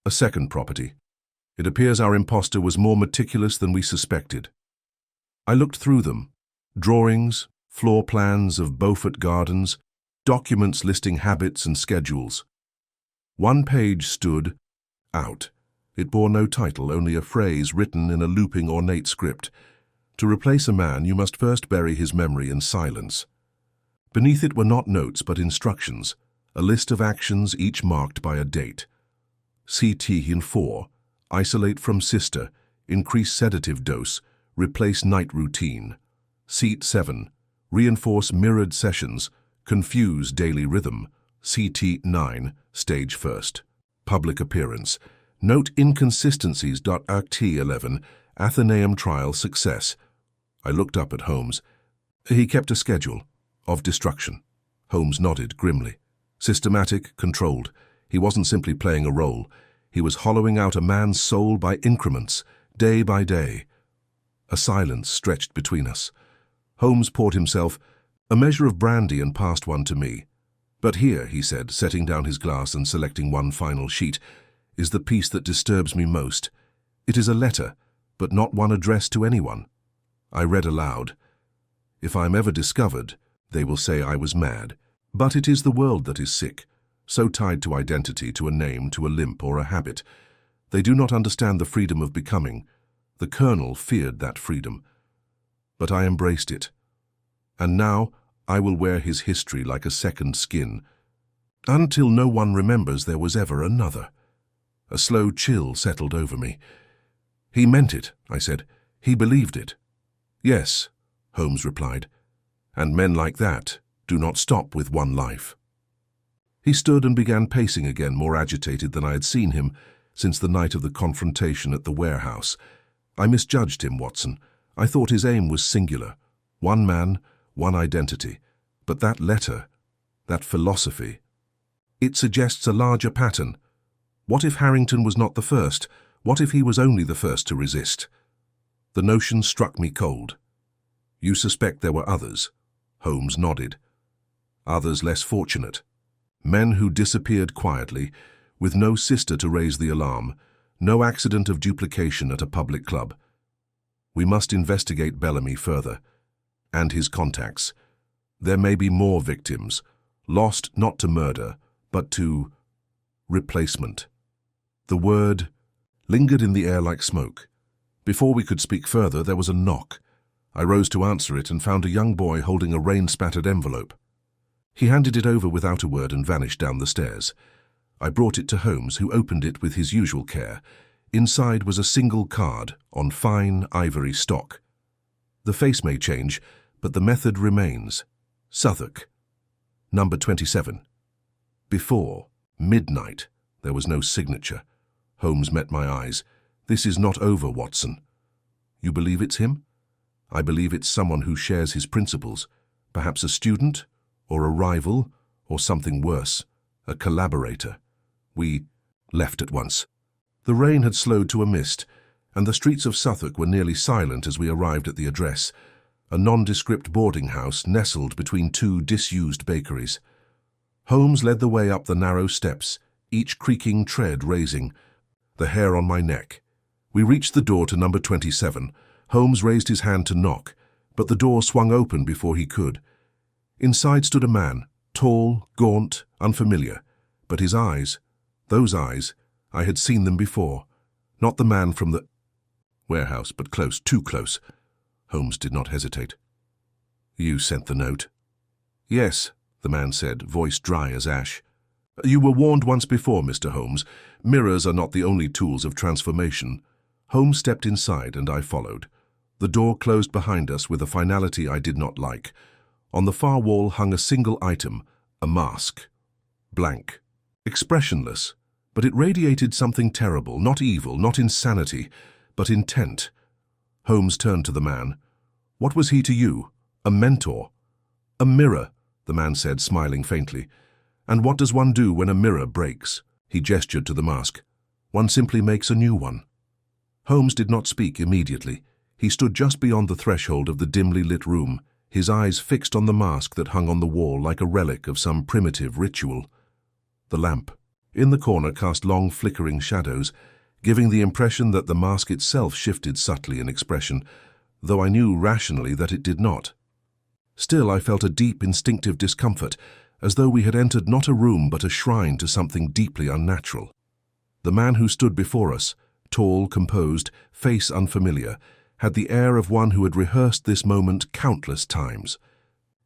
a second property. It appears our impostor was more meticulous than we suspected. I looked through them. Drawings, floor plans of Beaufort Gardens, documents listing habits and schedules. One page stood out. It bore no title, only a phrase written in a looping ornate script. To replace a man, you must first bury his memory in silence. Beneath it were not notes but instructions, a list of actions each marked by a date. CT in 4, isolate from sister, increase sedative dose, replace night routine. Seat 7, reinforce mirrored sessions, confuse daily rhythm. CT 9, stage first, public appearance, Note inconsistencies. Act 11, Athenaeum trial success. I looked up at Holmes. He kept a schedule of destruction. Holmes nodded grimly. Systematic, controlled. He wasn't simply playing a role. He was hollowing out a man's soul by increments, day by day. A silence stretched between us. Holmes poured himself a measure of brandy and passed one to me. But here, he said, setting down his glass and selecting one final sheet, is the piece that disturbs me most. It is a letter, but not one addressed to anyone. I read aloud. If I am ever discovered, they will say I was mad. But it is the world that is sick, so tied to identity, to a name, to a limp or a habit. They do not understand the freedom of becoming. The Colonel feared that freedom. But I embraced it. And now I will wear his history like a second skin, until no one remembers there was ever another. A slow chill settled over me. He meant it, I said. He believed it. Yes, Holmes replied. And men like that do not stop with one life. He stood and began pacing again, more agitated than I had seen him since the night of the confrontation at the warehouse. I misjudged him, Watson. I thought his aim was singular. One man, one identity. But that letter, that philosophy, it suggests a larger pattern. What if Harrington was not the first? What if he was only the first to resist? The notion struck me cold. You suspect there were others? Holmes nodded. Others less fortunate. Men who disappeared quietly, with no sister to raise the alarm, no accident of duplication at a public club. We must investigate Bellamy further, and his contacts. There may be more victims, lost not to murder, but to replacement. The word lingered in the air like smoke. Before we could speak further, there was a knock. I rose to answer it and found a young boy holding a rain-spattered envelope. He handed it over without a word and vanished down the stairs. I brought it to Holmes, who opened it with his usual care. Inside was a single card on fine ivory stock. The face may change, but the method remains. Southwark. Number 27. Before midnight, there was no signature. Holmes met my eyes. This is not over, Watson. You believe it's him? I believe it's someone who shares his principles. Perhaps a student, or a rival, or something worse, a collaborator. We left at once. The rain had slowed to a mist, and the streets of Southwark were nearly silent as we arrived at the address, a nondescript boarding house nestled between two disused bakeries. Holmes led the way up the narrow steps, each creaking tread raising the hair on my neck. We reached the door to number 27. Holmes raised his hand to knock, but the door swung open before he could. Inside stood a man, tall, gaunt, unfamiliar, but his eyes, those eyes, I had seen them before. Not the man from the warehouse, but close, too close. Holmes did not hesitate. You sent the note? Yes, the man said, voice dry as ash. You were warned once before, Mr. Holmes. Mirrors are not the only tools of transformation. Holmes stepped inside and I followed. The door closed behind us with a finality I did not like. On the far wall hung a single item, a mask. Blank. Expressionless. But it radiated something terrible, not evil, not insanity, but intent. Holmes turned to the man. What was he to you? A mentor? A mirror, the man said, smiling faintly. And what does one do when a mirror breaks? He gestured to the mask. One simply makes a new one. Holmes did not speak immediately. He stood just beyond the threshold of the dimly lit room, his eyes fixed on the mask that hung on the wall like a relic of some primitive ritual. The lamp in the corner cast long flickering shadows, giving the impression that the mask itself shifted subtly in expression, though I knew rationally that it did not. Still, I felt a deep instinctive discomfort, as though we had entered not a room but a shrine to something deeply unnatural. The man who stood before us, tall, composed, face unfamiliar, had the air of one who had rehearsed this moment countless times.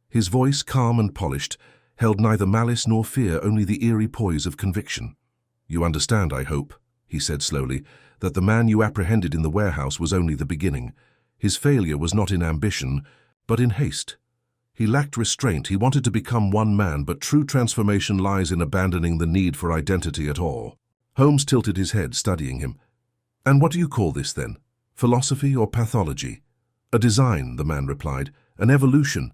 His voice, calm and polished, held neither malice nor fear, only the eerie poise of conviction. You understand, I hope, he said slowly, that the man you apprehended in the warehouse was only the beginning. His failure was not in ambition, but in haste. He lacked restraint. He wanted to become one man, but true transformation lies in abandoning the need for identity at all. Holmes tilted his head, studying him. "And what do you call this, then? Philosophy or pathology?" "A design," the man replied. "An evolution.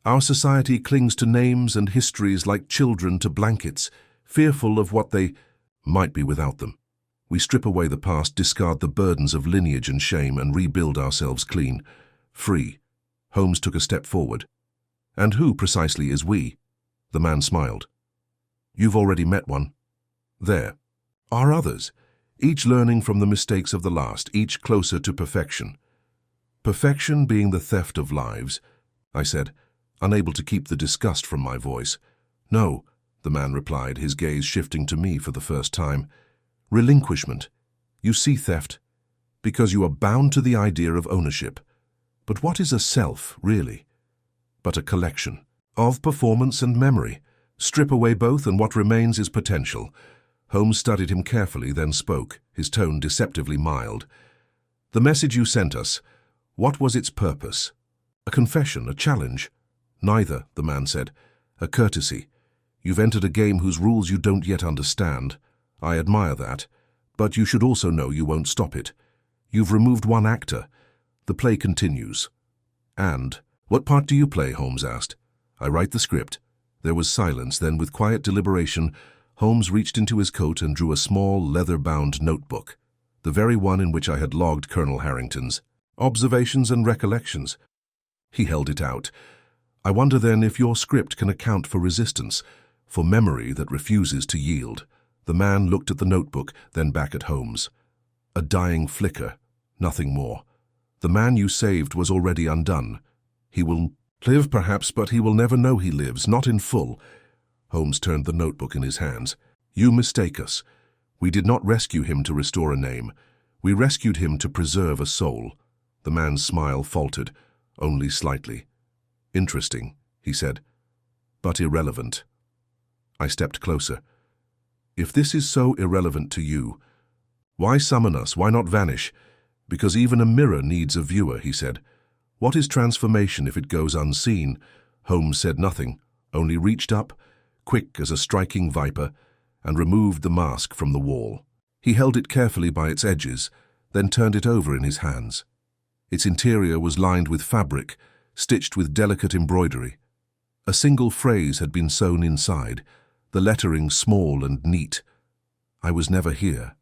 Our society clings to names and histories like children to blankets, fearful of what they might be without them. We strip away the past, discard the burdens of lineage and shame, and rebuild ourselves clean, free." Holmes took a step forward. "And who, precisely, is we?" The man smiled. "You've already met one. There are others, each learning from the mistakes of the last, each closer to perfection." "Perfection being the theft of lives," I said, unable to keep the disgust from my voice. "No," the man replied, his gaze shifting to me for the first time. "Relinquishment. You see theft because you are bound to the idea of ownership. But what is a self, really? But a collection of performance and memory. Strip away both and what remains is potential." Holmes studied him carefully, then spoke, his tone deceptively mild. "The message you sent us, what was its purpose? A confession, a challenge?" "Neither," the man said. "A courtesy. You've entered a game whose rules you don't yet understand. I admire that, but you should also know you won't stop it. You've removed one actor. The play continues." "And what part do you play?" Holmes asked. "I write the script." There was silence, then with quiet deliberation, Holmes reached into his coat and drew a small, leather-bound notebook, the very one in which I had logged Colonel Harrington's observations and recollections. He held it out. "I wonder then if your script can account for resistance, for memory that refuses to yield." The man looked at the notebook, then back at Holmes. "A dying flicker, nothing more. The man you saved was already undone. He will live, perhaps, but he will never know he lives, not in full." Holmes turned the notebook in his hands. "You mistake us. We did not rescue him to restore a name. We rescued him to preserve a soul." The man's smile faltered, only slightly. "Interesting," he said, "but irrelevant." I stepped closer. "If this is so irrelevant to you, why summon us? Why not vanish? Because even a mirror needs a viewer," he said. "What is transformation if it goes unseen?" Holmes said nothing, only reached up, quick as a striking viper, and removed the mask from the wall. He held it carefully by its edges, then turned it over in his hands. Its interior was lined with fabric, stitched with delicate embroidery. A single phrase had been sewn inside, the lettering small and neat. "I was never here."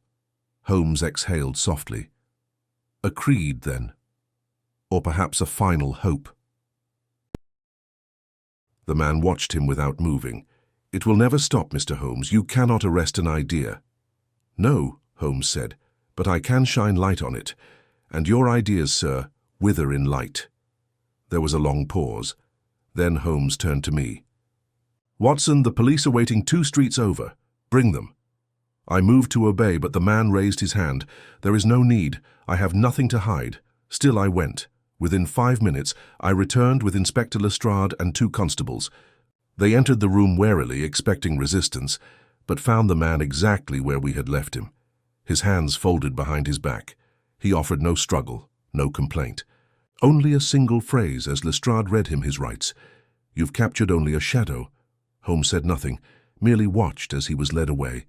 Holmes exhaled softly. "A creed, then? Or perhaps a final hope?" The man watched him without moving. "It will never stop, Mr. Holmes. You cannot arrest an idea." "No," Holmes said, "but I can shine light on it. And your ideas, sir, wither in light." There was a long pause. Then Holmes turned to me. "Watson, the police are waiting 2 streets over. Bring them." I moved to obey, but the man raised his hand. "There is no need. I have nothing to hide." Still I went. Within 5 minutes, I returned with Inspector Lestrade and 2 constables. They entered the room warily, expecting resistance, but found the man exactly where we had left him, his hands folded behind his back. He offered no struggle, no complaint. Only a single phrase as Lestrade read him his rights. "You've captured only a shadow." Holmes said nothing, merely watched as he was led away.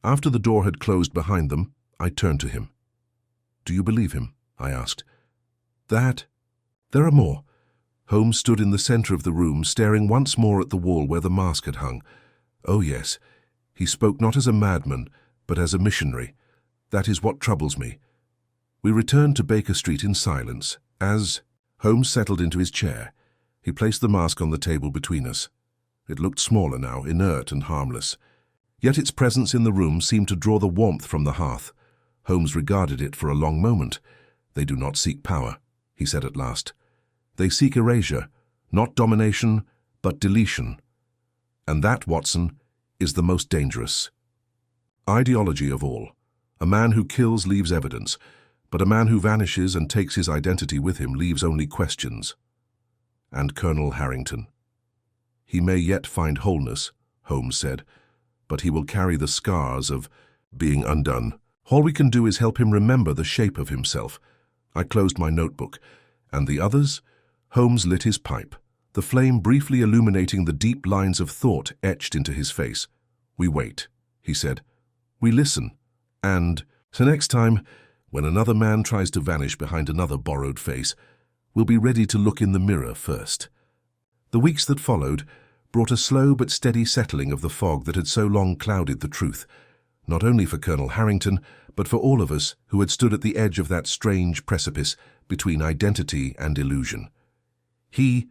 After the door had closed behind them, I turned to him. "Do you believe him?" I asked. "That? There are more." Holmes stood in the center of the room, staring once more at the wall where the mask had hung. "Oh, yes. He spoke not as a madman, but as a missionary. That is what troubles me." We returned to Baker Street in silence. As Holmes settled into his chair, he placed the mask on the table between us. It looked smaller now, inert and harmless. Yet its presence in the room seemed to draw the warmth from the hearth. Holmes regarded it for a long moment. "They do not seek power," he said at last. "They seek erasure, not domination, but deletion. And that, Watson, is the most dangerous ideology of all. A man who kills leaves evidence, but a man who vanishes and takes his identity with him leaves only questions." And Colonel Harrington? "He may yet find wholeness," Holmes said, "but he will carry the scars of being undone. All we can do is help him remember the shape of himself." I closed my notebook. "And the others?" Holmes lit his pipe, the flame briefly illuminating the deep lines of thought etched into his face. "We wait," he said. "We listen. And so next time, when another man tries to vanish behind another borrowed face, we'll be ready to look in the mirror first. The weeks that followed brought a slow but steady settling of the fog that had so long clouded the truth, not only for Colonel Harrington, but for all of us who had stood at the edge of that strange precipice between identity and illusion. He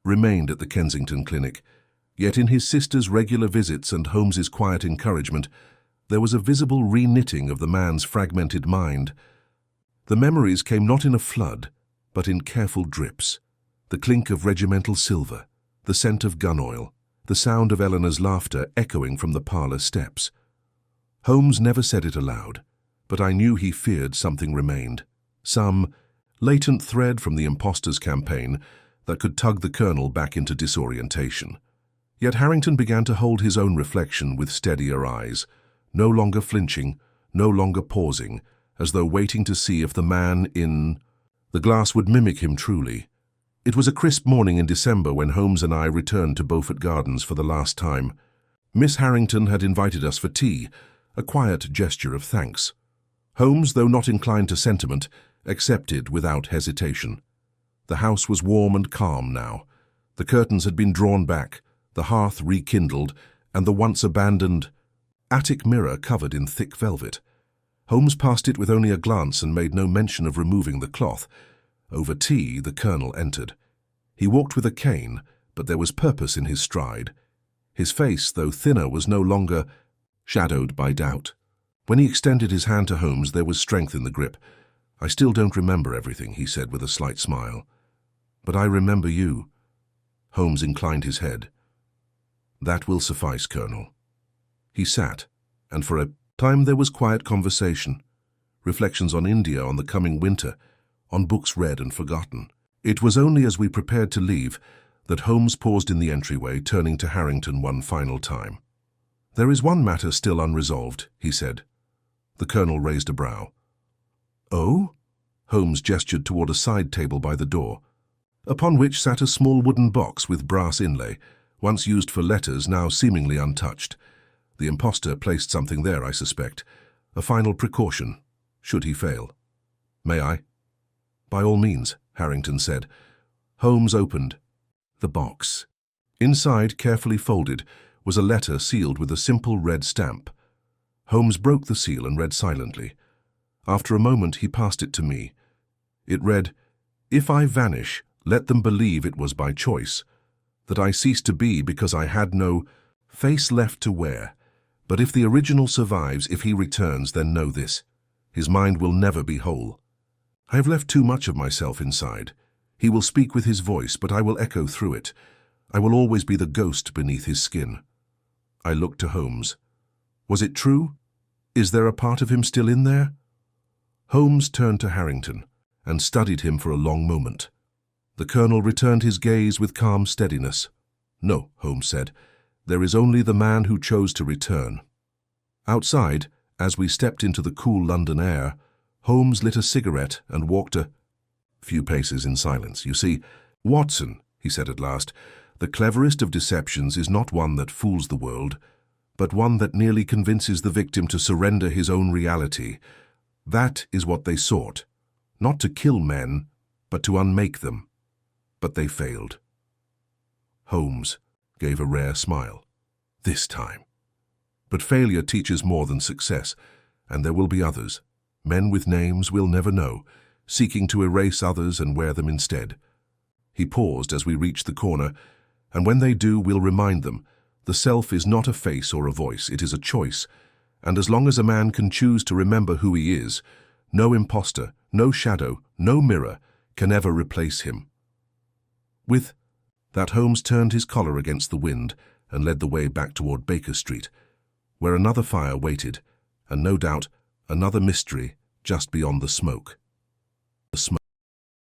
remained at the Kensington Clinic, yet in his sister's regular visits and Holmes's quiet encouragement, there was a visible re-knitting of the man's fragmented mind. The memories came not in a flood, but in careful drips. The clink of regimental silver, the scent of gun oil, the sound of Eleanor's laughter echoing from the parlour steps. Holmes never said it aloud, but I knew he feared something remained, some latent thread from the impostor's campaign that could tug the colonel back into disorientation. Yet Harrington began to hold his own reflection with steadier eyes, no longer flinching, no longer pausing, as though waiting to see if the man in the glass would mimic him truly. It was a crisp morning in December when Holmes and I returned to Beaufort Gardens for the last time. Miss Harrington had invited us for tea, a quiet gesture of thanks. Holmes, though not inclined to sentiment, accepted without hesitation. The house was warm and calm now. The curtains had been drawn back, the hearth rekindled, and the once abandoned attic mirror covered in thick velvet. Holmes passed it with only a glance and made no mention of removing the cloth. Over tea, the colonel entered. He walked with a cane, but there was purpose in his stride. His face, though thinner, was no longer shadowed by doubt. When he extended his hand to Holmes, there was strength in the grip. "I still don't remember everything," he said with a slight smile. "But I remember you." Holmes inclined his head. "That will suffice, Colonel." He sat, and for a time there was quiet conversation. Reflections on India, on the coming winter, on books read and forgotten. It was only as we prepared to leave that Holmes paused in the entryway, turning to Harrington one final time. "There is one matter still unresolved," he said. The colonel raised a brow. "Oh?" Holmes gestured toward a side table by the door, upon which sat a small wooden box with brass inlay, once used for letters, now seemingly untouched. The impostor placed something there, I suspect. A final precaution, should he fail. "May I?" "By all means," Harrington said. Holmes opened the box. Inside, carefully folded, was a letter sealed with a simple red stamp. Holmes broke the seal and read silently. After a moment, he passed it to me. It read, "If I vanish, let them believe it was by choice, that I ceased to be because I had no face left to wear. But if the original survives, if he returns, then know this: his mind will never be whole. I have left too much of myself inside. He will speak with his voice, but I will echo through it. I will always be the ghost beneath his skin." I looked to Holmes. Was it true? Is there a part of him still in there? Holmes turned to Harrington and studied him for a long moment. The colonel returned his gaze with calm steadiness. "No," Holmes said. "There is only the man who chose to return." Outside, as we stepped into the cool London air, Holmes lit a cigarette and walked a few paces in silence. "You see, Watson," he said at last, "the cleverest of deceptions is not one that fools the world, but one that nearly convinces the victim to surrender his own reality. That is what they sought, not to kill men, but to unmake them. But they failed." Holmes gave a rare smile. "This time. But failure teaches more than success, and there will be others. Men with names we'll never know, seeking to erase others and wear them instead." He paused as we reached the corner, "And when they do, we'll remind them, the self is not a face or a voice, it is a choice, and as long as a man can choose to remember who he is, no impostor, no shadow, no mirror can ever replace him." With that, Holmes turned his collar against the wind and led the way back toward Baker Street, where another fire waited, and no doubt another mystery just beyond the smoke.